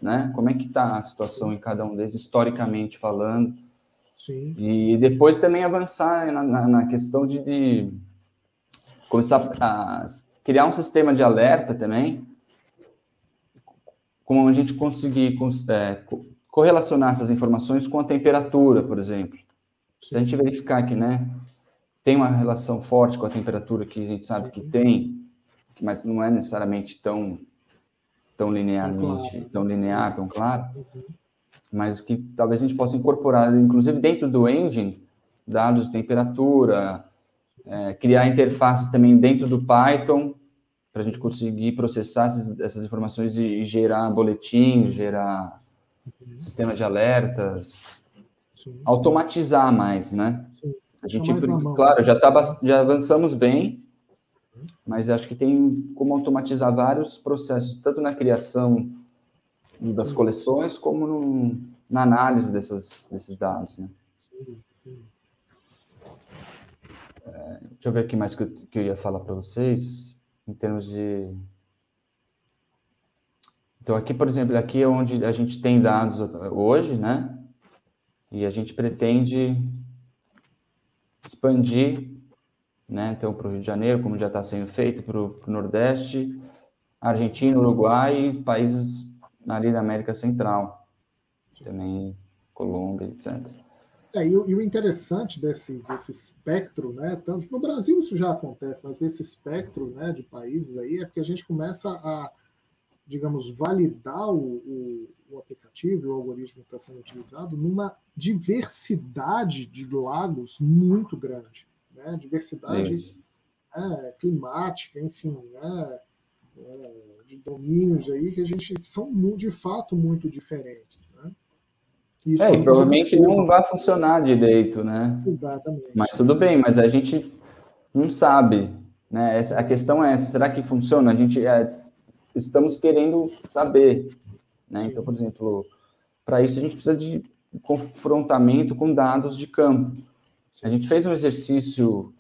né? Como é que está a situação em cada um deles, historicamente falando? Sim. E depois também avançar na questão de começar a criar um sistema de alerta também, como a gente conseguir correlacionar essas informações com a temperatura, por exemplo. Se a gente verificar que, né, tem uma relação forte com a temperatura que a gente sabe que tem, mas não é necessariamente tão linearmente, tão linear, tão claro, mas que talvez a gente possa incorporar, inclusive dentro do engine, dados de temperatura, criar interfaces também dentro do Python, para a gente conseguir processar essas informações e gerar boletim, gerar sistema de alertas, automatizar mais, né? A gente, claro, já avançamos bem, mas acho que tem como automatizar vários processos, tanto na criação das coleções, como na análise desses dados, né? Deixa eu ver aqui mais que eu ia falar para vocês, em termos de... Então, aqui, por exemplo, aqui é onde a gente tem dados hoje, né? E a gente pretende expandir, né? Então, para o Rio de Janeiro, como já está sendo feito, para o Nordeste, Argentina, Uruguai e países ali da América Central, também Colômbia, etc. E o interessante desse espectro, né, tanto no Brasil isso já acontece, mas esse espectro, né, de países aí é porque a gente começa a, digamos, validar o aplicativo, o algoritmo que está sendo utilizado, numa diversidade de lagos muito grande, né, diversidade climática, enfim, né, de domínios aí que são de fato muito diferentes, né? E provavelmente não vai funcionar direito, né? Exatamente. Mas tudo bem, mas a gente não sabe, né? A questão é essa, será que funciona? A gente estamos querendo saber, né? Então, por exemplo, para isso a gente precisa de confrontamento com dados de campo. A gente fez um exercício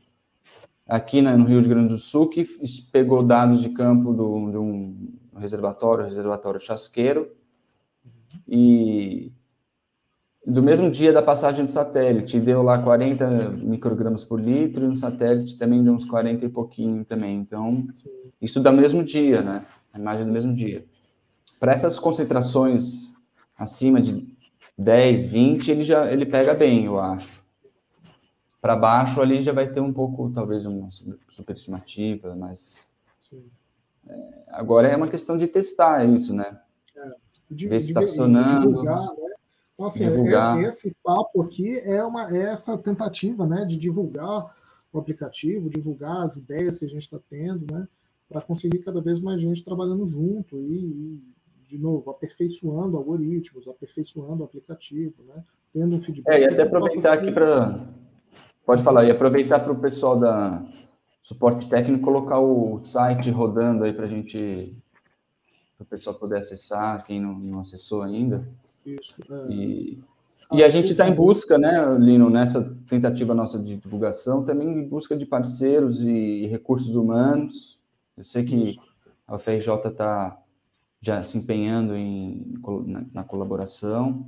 aqui no Rio Grande do Sul que pegou dados de campo de um reservatório Chasqueiro, e do mesmo dia da passagem do satélite, deu lá 40 microgramas por litro, e no satélite também deu uns 40 e pouquinho também. Então, isso do mesmo dia, né? A imagem do mesmo dia. Para essas concentrações acima de 10, 20, ele pega bem, eu acho. Para baixo ali já vai ter um pouco, talvez, uma superestimativa, mas... agora é uma questão de testar isso, né? Ver se está funcionando. Divulgar, né? Então, assim, esse papo aqui é essa tentativa, né, de divulgar o aplicativo, divulgar as ideias que a gente está tendo, né, para conseguir cada vez mais gente trabalhando junto e, de novo, aperfeiçoando algoritmos, aperfeiçoando o aplicativo, né, tendo um feedback. E até aproveitar aqui para... Pode falar, e aproveitar para o pessoal da suporte técnico colocar o site rodando aí para o pessoal poder acessar, quem não acessou ainda. Isso. E a gente está em busca, né, Lino, nessa tentativa nossa de divulgação, também em busca de parceiros e recursos humanos. Eu sei que a UFRJ está já se empenhando na colaboração.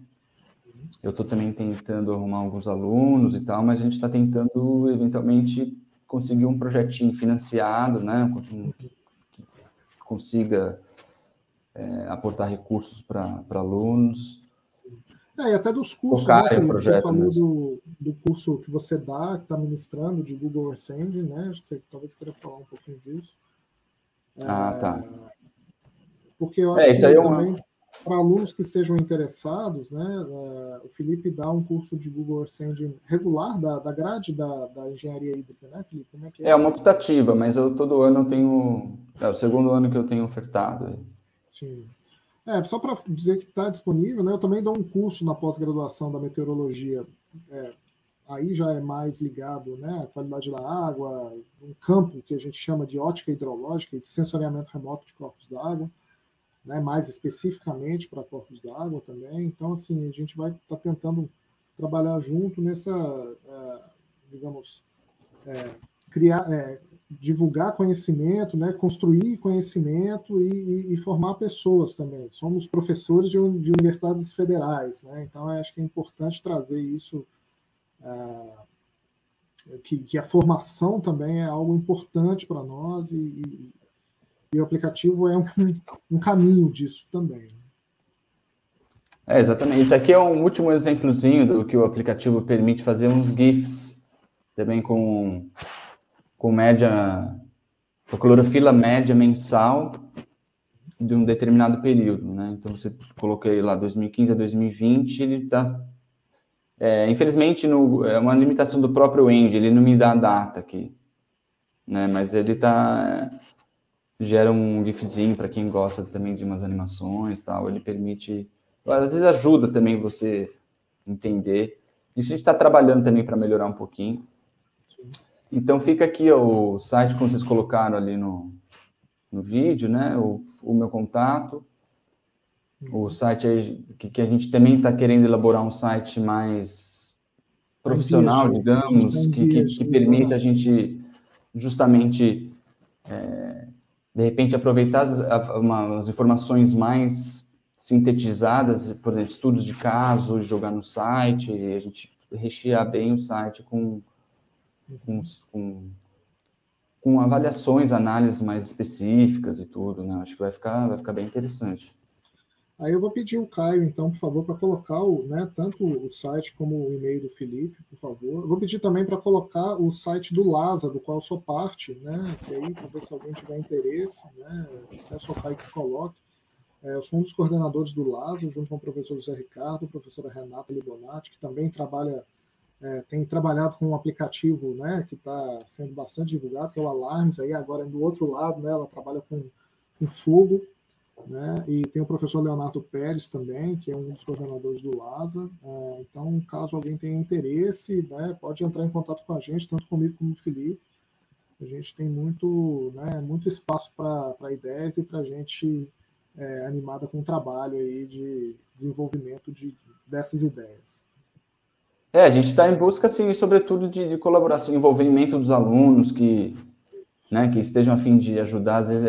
Eu estou também tentando arrumar alguns alunos e tal, mas a gente está tentando, eventualmente, conseguir um projetinho financiado, né, que consiga aportar recursos para alunos. E até dos cursos, né, Felipe? Você falou do curso que você dá, que está ministrando, de Google Earth Engine, né? Acho que você talvez queira falar um pouquinho disso. Tá. Porque eu acho que também, para alunos que estejam interessados, né, o Felipe dá um curso de Google Earth Engine regular da grade da engenharia hídrica, né, Felipe? Como é que é? É uma optativa, mas todo ano eu tenho... É o segundo ano que eu tenho ofertado. Sim. Só para dizer que está disponível, né? Eu também dou um curso na pós-graduação da meteorologia aí já é mais ligado, né, à qualidade da água, um campo que a gente chama de ótica hidrológica e de sensoriamento remoto de corpos d'água, né, mais especificamente para corpos d'água também. Então, assim, a gente vai estar tentando trabalhar junto nessa, digamos, criar, divulgar conhecimento, né, construir conhecimento e formar pessoas também. Somos professores de universidades federais, né, então acho que é importante trazer isso, que a formação também é algo importante para nós e o aplicativo é um caminho disso também. Exatamente. Isso aqui é um último exemplozinho do que o aplicativo permite fazer uns GIFs, também com média, com clorofila média mensal de um determinado período, né? Então, você coloquei lá 2015 a 2020, ele está... infelizmente, é uma limitação do próprio End, ele não me dá a data aqui, né? Mas ele gera um GIFzinho para quem gosta também de umas animações e tal, ele permite... Às vezes ajuda também você entender. Isso a gente está trabalhando também para melhorar um pouquinho. Sim. Então, fica aqui o site, como vocês colocaram ali no vídeo, né? O meu contato. O site aí, que a gente também está querendo elaborar um site mais profissional, digamos, que permita a gente justamente, de repente, aproveitar as informações mais sintetizadas, por exemplo, estudos de caso, jogar no site, e a gente rechear bem o site com avaliações, análises mais específicas e tudo, né? Acho que vai ficar bem interessante. Aí eu vou pedir o Caio, então, por favor, para colocar tanto o site como o e-mail do Felipe, por favor. Eu vou pedir também para colocar o site do LASA, do qual eu sou parte, né? Que aí, para ver se alguém tiver interesse, né? Peço ao Caio que coloque. Eu sou um dos coordenadores do LASA, junto com o professor José Ricardo, a professora Renata Libonati, que também tem trabalhado com um aplicativo, né, que está sendo bastante divulgado, que é o Alarms, aí agora do outro lado, né, ela trabalha com fogo, né, e tem o professor Leonardo Pérez também, que é um dos coordenadores do LASA. Então, caso alguém tenha interesse, né, pode entrar em contato com a gente, tanto comigo como o Felipe. A gente tem muito espaço para ideias e para a gente animada com o trabalho aí de desenvolvimento dessas ideias. A gente está em busca, assim, sobretudo de colaboração, envolvimento dos alunos que estejam a fim de ajudar, às vezes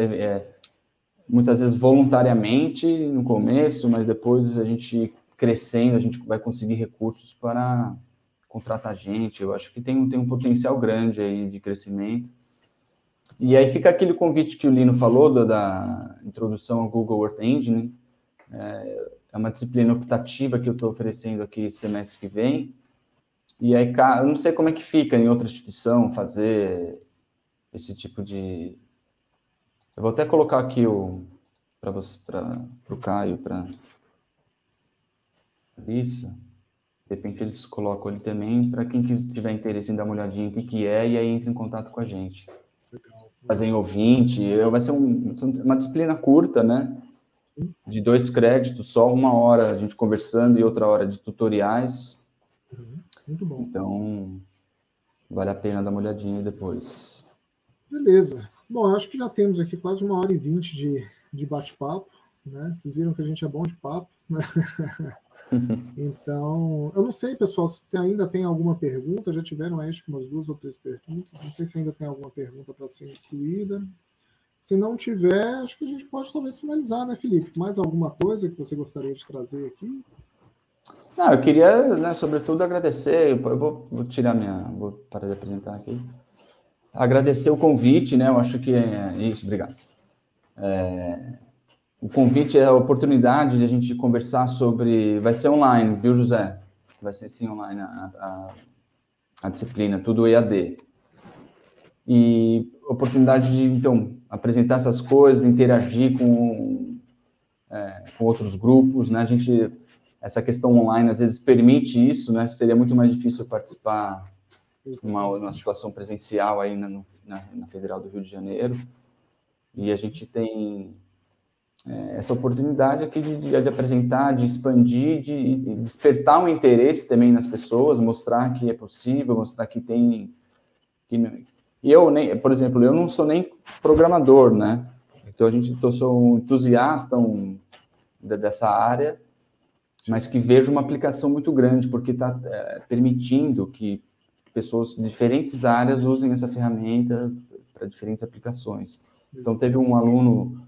muitas vezes voluntariamente no começo, mas depois a gente crescendo, a gente vai conseguir recursos para contratar gente. Eu acho que tem um potencial grande aí de crescimento. E aí fica aquele convite que o Lino falou da introdução ao Google Earth Engine. É uma disciplina optativa que eu estou oferecendo aqui semestre que vem. E aí, eu não sei como é que fica em outra instituição fazer esse tipo de... Eu vou até colocar aqui para o Caio, para isso. De repente eles colocam ali também, para quem tiver interesse em dar uma olhadinha o que é, e aí entra em contato com a gente. Legal. Fazer em ouvinte, vai ser uma disciplina curta, né? De 2 créditos, só 1 hora a gente conversando e outra hora de tutoriais. Muito bom. Então, vale a pena dar uma olhadinha depois. Beleza. Bom, eu acho que já temos aqui quase 1h20 de bate-papo, né? Vocês viram que a gente é bom de papo, né? Então, eu não sei, pessoal, se ainda tem alguma pergunta. Já tiveram, acho que umas 2 ou 3 perguntas. Não sei se ainda tem alguma pergunta para ser incluída. Se não tiver, acho que a gente pode talvez finalizar, né, Felipe? Mais alguma coisa que você gostaria de trazer aqui? Não, eu queria, né, sobretudo, agradecer. Eu vou parar de apresentar aqui. Agradecer o convite, né? Eu acho que é isso, obrigado. O convite é a oportunidade de a gente conversar sobre... Vai ser online, viu, José? Vai ser sim online a disciplina, tudo EAD. E oportunidade de, então, apresentar essas coisas, interagir com outros grupos, né? Essa questão online, às vezes, permite isso, né? Seria muito mais difícil participar numa situação presencial aí na Federal do Rio de Janeiro. E a gente tem essa oportunidade aqui de apresentar, de expandir, de despertar um interesse também nas pessoas, mostrar que é possível, mostrar que tem... E eu, nem, por exemplo, eu não sou nem programador, né? Então, eu sou um entusiasta dessa área, mas que vejo uma aplicação muito grande, porque está permitindo que pessoas de diferentes áreas usem essa ferramenta para diferentes aplicações. Então, teve um aluno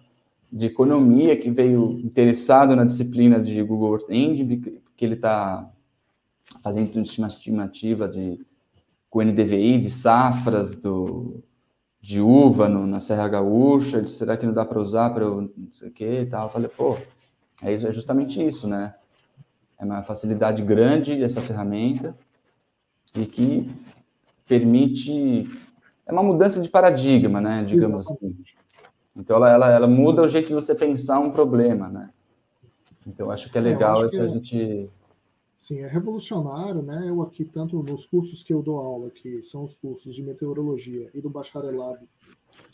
de economia que veio interessado na disciplina de Google Earth Engine, que ele está fazendo uma estimativa com NDVI de safras de uva na Serra Gaúcha. Ele disse, será que não dá para usar para não sei o que e tal? Eu falei, pô, é justamente isso, né? É uma facilidade grande essa ferramenta e que permite... É uma mudança de paradigma, né? Digamos assim. Então, ela muda o jeito de você pensar um problema, né? Então, acho que é legal isso a gente... Sim, é revolucionário, né? Eu aqui, tanto nos cursos que eu dou aula, que são os cursos de meteorologia e do bacharelado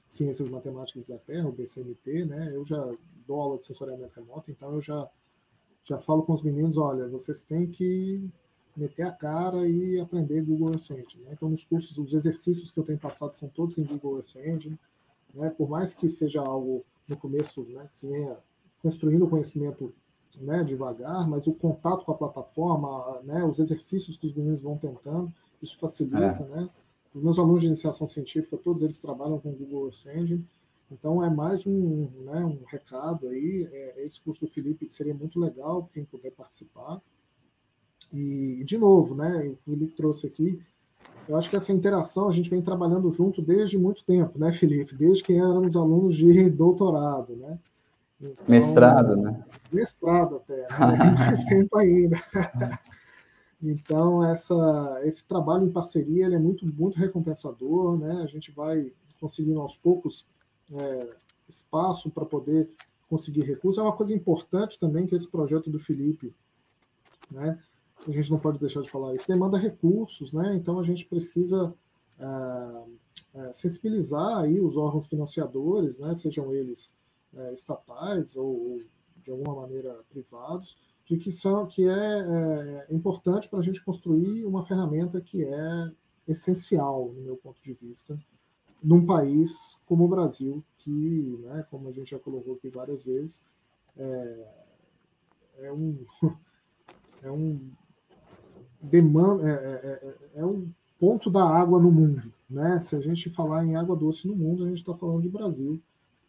Ciências Matemáticas da Terra, o BCMT, né? Eu já dou aula de sensoriamento remoto, então eu já falo com os meninos, olha, vocês têm que meter a cara e aprender Google Earth Engine, né? Então, nos cursos, os exercícios que eu tenho passado são todos em Google Earth Engine, né? Por mais que seja algo no começo, né, que se venha construindo o conhecimento, né, devagar, mas o contato com a plataforma, né, os exercícios que os meninos vão tentando, isso facilita, né? Os meus alunos de iniciação científica, todos eles trabalham com Google Earth Engine, então é mais um recado aí. Esse curso do Felipe seria muito legal quem puder participar. E de novo, né, o Felipe trouxe aqui, eu acho que essa interação a gente vem trabalhando junto desde muito tempo, né, Felipe? Desde que éramos alunos de doutorado, né? Então, mestrado, né? Mestrado até, né? Mais tempo ainda. Então, esse trabalho em parceria ele é muito, muito recompensador, né? A gente vai conseguindo aos poucos espaço para poder conseguir recursos. É uma coisa importante também que esse projeto do Felipe, né? A gente não pode deixar de falar isso, demanda recursos, né? Então a gente precisa sensibilizar aí os órgãos financiadores, né? Sejam eles estatais ou de alguma maneira privados, de que é importante para a gente construir uma ferramenta que é essencial, no meu ponto de vista, num país como o Brasil, que, né, como a gente já colocou aqui várias vezes, é um ponto da água no mundo, né? Se a gente falar em água doce no mundo, a gente está falando de Brasil,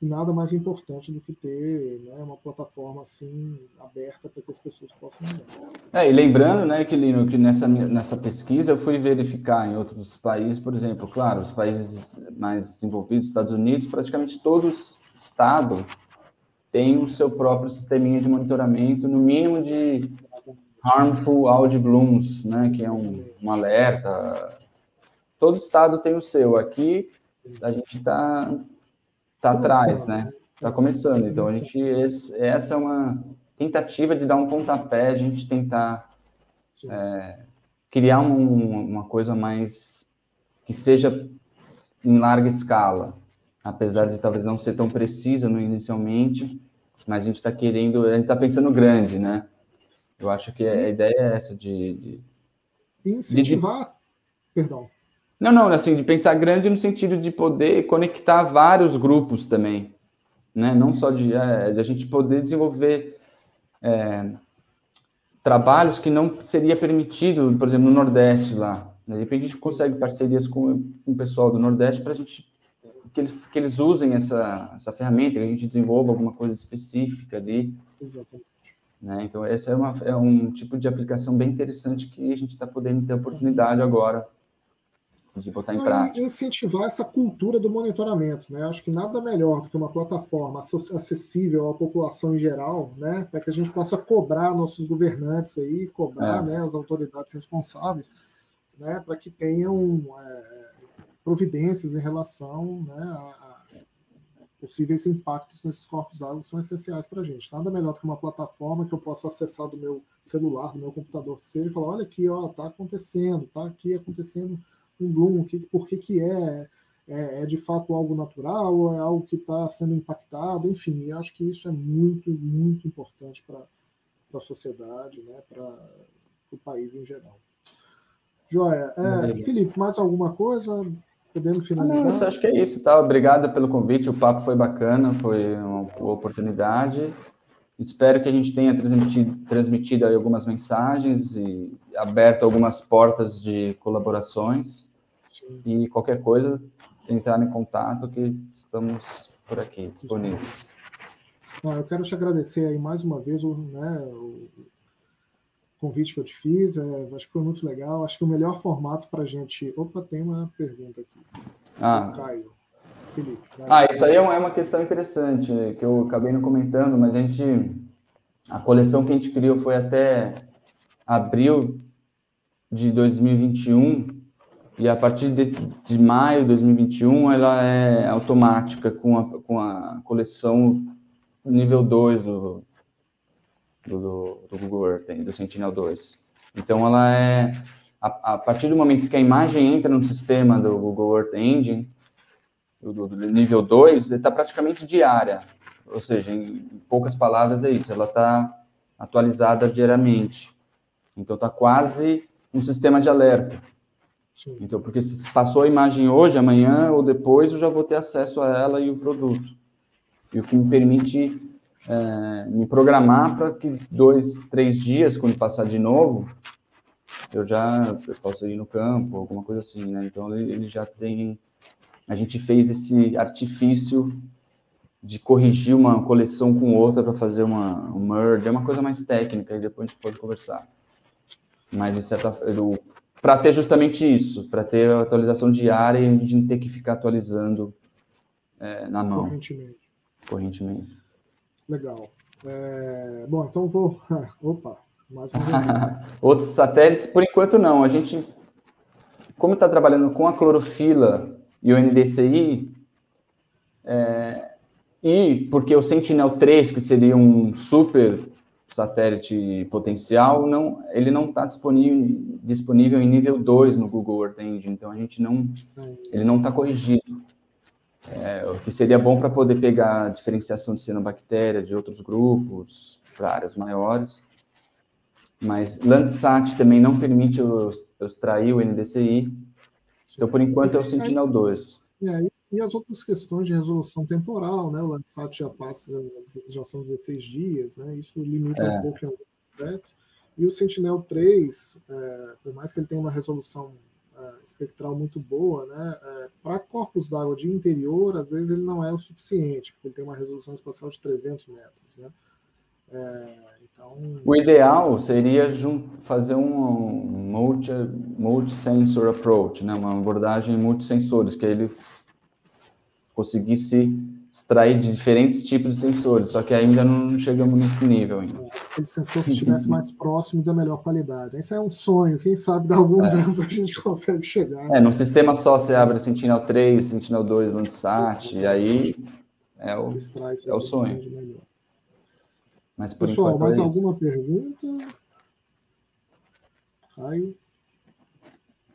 e nada mais importante do que ter, né, uma plataforma assim aberta para que as pessoas possam usar. E lembrando, né, que nessa pesquisa eu fui verificar em outros países, por exemplo, claro, os países mais desenvolvidos, Estados Unidos, praticamente todo estado tem o seu próprio sisteminha de monitoramento, no mínimo de harmful algae blooms, né, que é um alerta. Todo estado tem o seu. Aqui a gente está atrás, né? Está começando. Então essa é uma tentativa de dar um pontapé, a gente tentar criar uma coisa mais que seja em larga escala, apesar de talvez não ser tão precisa inicialmente, mas a gente está querendo, a gente está pensando grande, né? Eu acho que a ideia é essa de incentivar, perdão. Não, assim, de pensar grande no sentido de poder conectar vários grupos também, né? Não só de a gente poder desenvolver trabalhos que não seria permitido, por exemplo, no Nordeste lá. De repente a gente consegue parcerias com o pessoal do Nordeste para a gente que eles usem essa ferramenta, que a gente desenvolva alguma coisa específica ali. Exatamente. Né? Então, essa é um tipo de aplicação bem interessante que a gente está podendo ter oportunidade agora de botar em prática. E incentivar essa cultura do monitoramento, né? Acho que nada melhor do que uma plataforma acessível à população em geral, né? Para que a gente possa cobrar nossos governantes aí, cobrar, né, as autoridades responsáveis, né, para que tenham providências em relação, né, a possíveis impactos nesses corpos d'água que são essenciais para a gente. Nada melhor do que uma plataforma que eu possa acessar do meu celular, do meu computador, que seja, e falar, olha aqui, ó, tá acontecendo, tá aqui acontecendo um bloom, por que é de fato algo natural ou é algo que está sendo impactado? Enfim, eu acho que isso é muito, muito importante para a sociedade, né, para o país em geral. Joia. Felipe, mais alguma coisa? Podemos finalizar? Não, acho que é isso, tá? Obrigado pelo convite, o papo foi bacana, foi uma boa oportunidade. Espero que a gente tenha transmitido aí algumas mensagens e aberto algumas portas de colaborações. Sim. E qualquer coisa, entrar em contato, que estamos por aqui, disponíveis. Eu quero te agradecer aí mais uma vez, né, o convite que eu te fiz, acho que foi muito legal. Acho que o melhor formato para a gente... Opa, tem uma pergunta aqui. Do Caio. Felipe. Isso aí é uma questão interessante, que eu acabei não comentando, mas a coleção que a gente criou foi até abril de 2021, e a partir de maio de 2021 ela é automática com a coleção nível 2 do Google Earth, do Sentinel-2. Então ela é, a partir do momento que a imagem entra no sistema do Google Earth Engine, do nível 2, está praticamente diária, ou seja, em poucas palavras é isso, ela está atualizada diariamente. Então está quase um sistema de alerta. Sim. Então, porque se passou a imagem hoje, amanhã ou depois, eu já vou ter acesso a ela e o produto. E o que me permite me programar para que 2, 3 dias, quando passar de novo, eu posso ir no campo, alguma coisa assim, né? Então, ele já tem... A gente fez esse artifício de corrigir uma coleção com outra para fazer um merge, é uma coisa mais técnica, e depois a gente pode conversar. Mas, de certa forma, para ter justamente isso, para ter a atualização diária e a gente não ter que ficar atualizando na mão. Correntemente. Legal. Bom, então vou... Opa, mais um. Outros satélites, por enquanto, não. A gente, como está trabalhando com a clorofila e o NDCI, e porque o Sentinel-3, que seria um super satélite potencial, ele não está disponível em nível 2 no Google Earth Engine, então ele não está corrigido. O que seria bom para poder pegar a diferenciação de cianobactéria de outros grupos, para áreas maiores. Mas Landsat também não permite eu extrair o NDCI, então por enquanto é o Sentinel-2. E as outras questões de resolução temporal, né? O Landsat já são 16 dias, né? Isso limita um pouco em alguns aspectos. E o Sentinel-3, por mais que ele tenha uma resolução espectral muito boa, né? Para corpos d'água de interior, às vezes ele não é o suficiente, porque ele tem uma resolução espacial de 300 metros, né? Então... O ideal seria fazer um multi-sensor approach, né? Uma abordagem multi-sensores, que ele conseguisse extrair de diferentes tipos de sensores, só que ainda não chegamos nesse nível ainda. Aquele sensor que estivesse mais próximo da melhor qualidade. Isso é um sonho, quem sabe daqui a alguns anos a gente consegue chegar. Num sistema só você abre o Sentinel-3, Sentinel-2, Landsat, e aí é o sonho. Mas por Pessoal, enquanto mais alguma pergunta? Caio?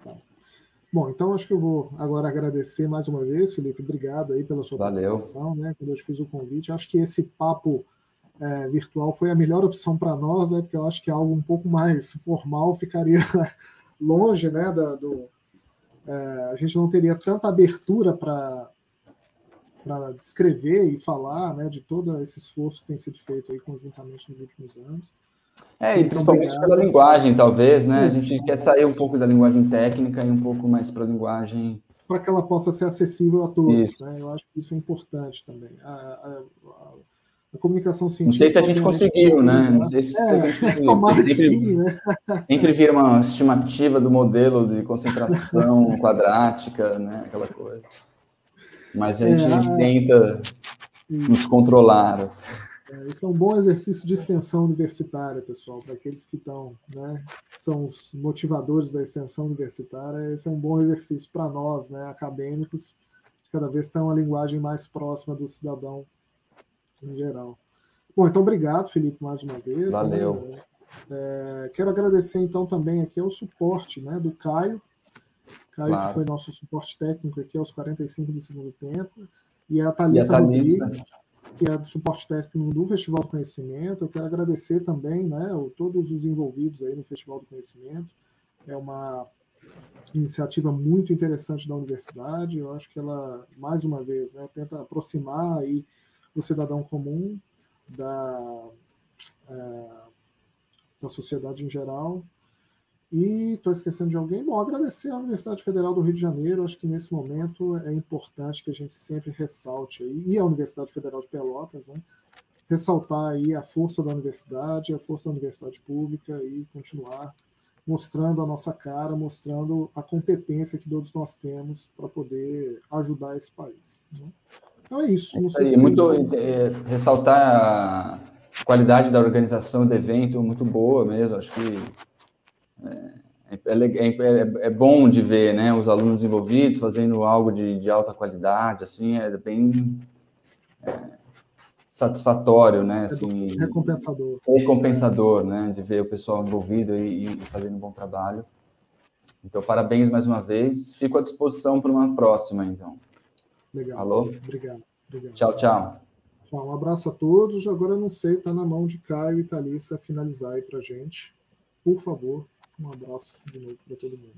Tá. Bom, então acho que eu vou agora agradecer mais uma vez, Felipe. Obrigado aí pela sua participação, né? Quando eu te fiz o convite, acho que esse papo virtual foi a melhor opção para nós, né? Porque eu acho que algo um pouco mais formal ficaria longe, né? A gente não teria tanta abertura para descrever e falar, né, de todo esse esforço que tem sido feito aí conjuntamente nos últimos anos. E principalmente pela linguagem, talvez, né? A gente quer sair um pouco da linguagem técnica e um pouco mais para a linguagem... Para que ela possa ser acessível a todos, né? Eu acho que isso é importante também. A comunicação científica... Não sei se a gente conseguiu, né? Não sei se a gente conseguiu. Tomara que sim, né? Sempre vira uma estimativa do modelo de concentração quadrática, né? Aquela coisa. Mas a gente tenta nos controlar. Assim. Isso é um bom exercício de extensão universitária, pessoal, para aqueles que estão, né, são os motivadores da extensão universitária. Esse é um bom exercício para nós, né, acadêmicos, que cada vez tem uma linguagem mais próxima do cidadão em geral. Bom, então obrigado, Felipe, mais uma vez. Valeu. Né? Quero agradecer, então, também aqui ao suporte, né, do Caio. Caio, Claro. que foi nosso suporte técnico aqui aos 45 do segundo tempo, e a Thalissa Rodrigues, que é do suporte técnico do Festival do Conhecimento. Eu quero agradecer também, né, todos os envolvidos aí no Festival do Conhecimento. É uma iniciativa muito interessante da universidade. Eu acho que ela, mais uma vez, né, tenta aproximar aí o cidadão comum da sociedade em geral. E estou esquecendo de alguém. Bom, agradecer à Universidade Federal do Rio de Janeiro. Acho que nesse momento é importante que a gente sempre ressalte aí, e a Universidade Federal de Pelotas, né, ressaltar aí a força da universidade, a força da universidade pública, e continuar mostrando a nossa cara, mostrando a competência que todos nós temos para poder ajudar esse país, né? Então é isso. Não sei se muito ressaltar a qualidade da organização do evento, muito boa mesmo. Acho que é bom de ver, né, os alunos envolvidos fazendo algo de alta qualidade, assim, é bem satisfatório, né, assim, recompensador, né, de ver o pessoal envolvido e fazendo um bom trabalho. Então, parabéns mais uma vez. Fico à disposição para uma próxima, então. Legal. Alô? Obrigado. Tchau, tchau. Um abraço a todos. Agora, não sei, está na mão de Caio e Thalissa finalizar aí para a gente. Por favor, um abraço de novo para todo mundo.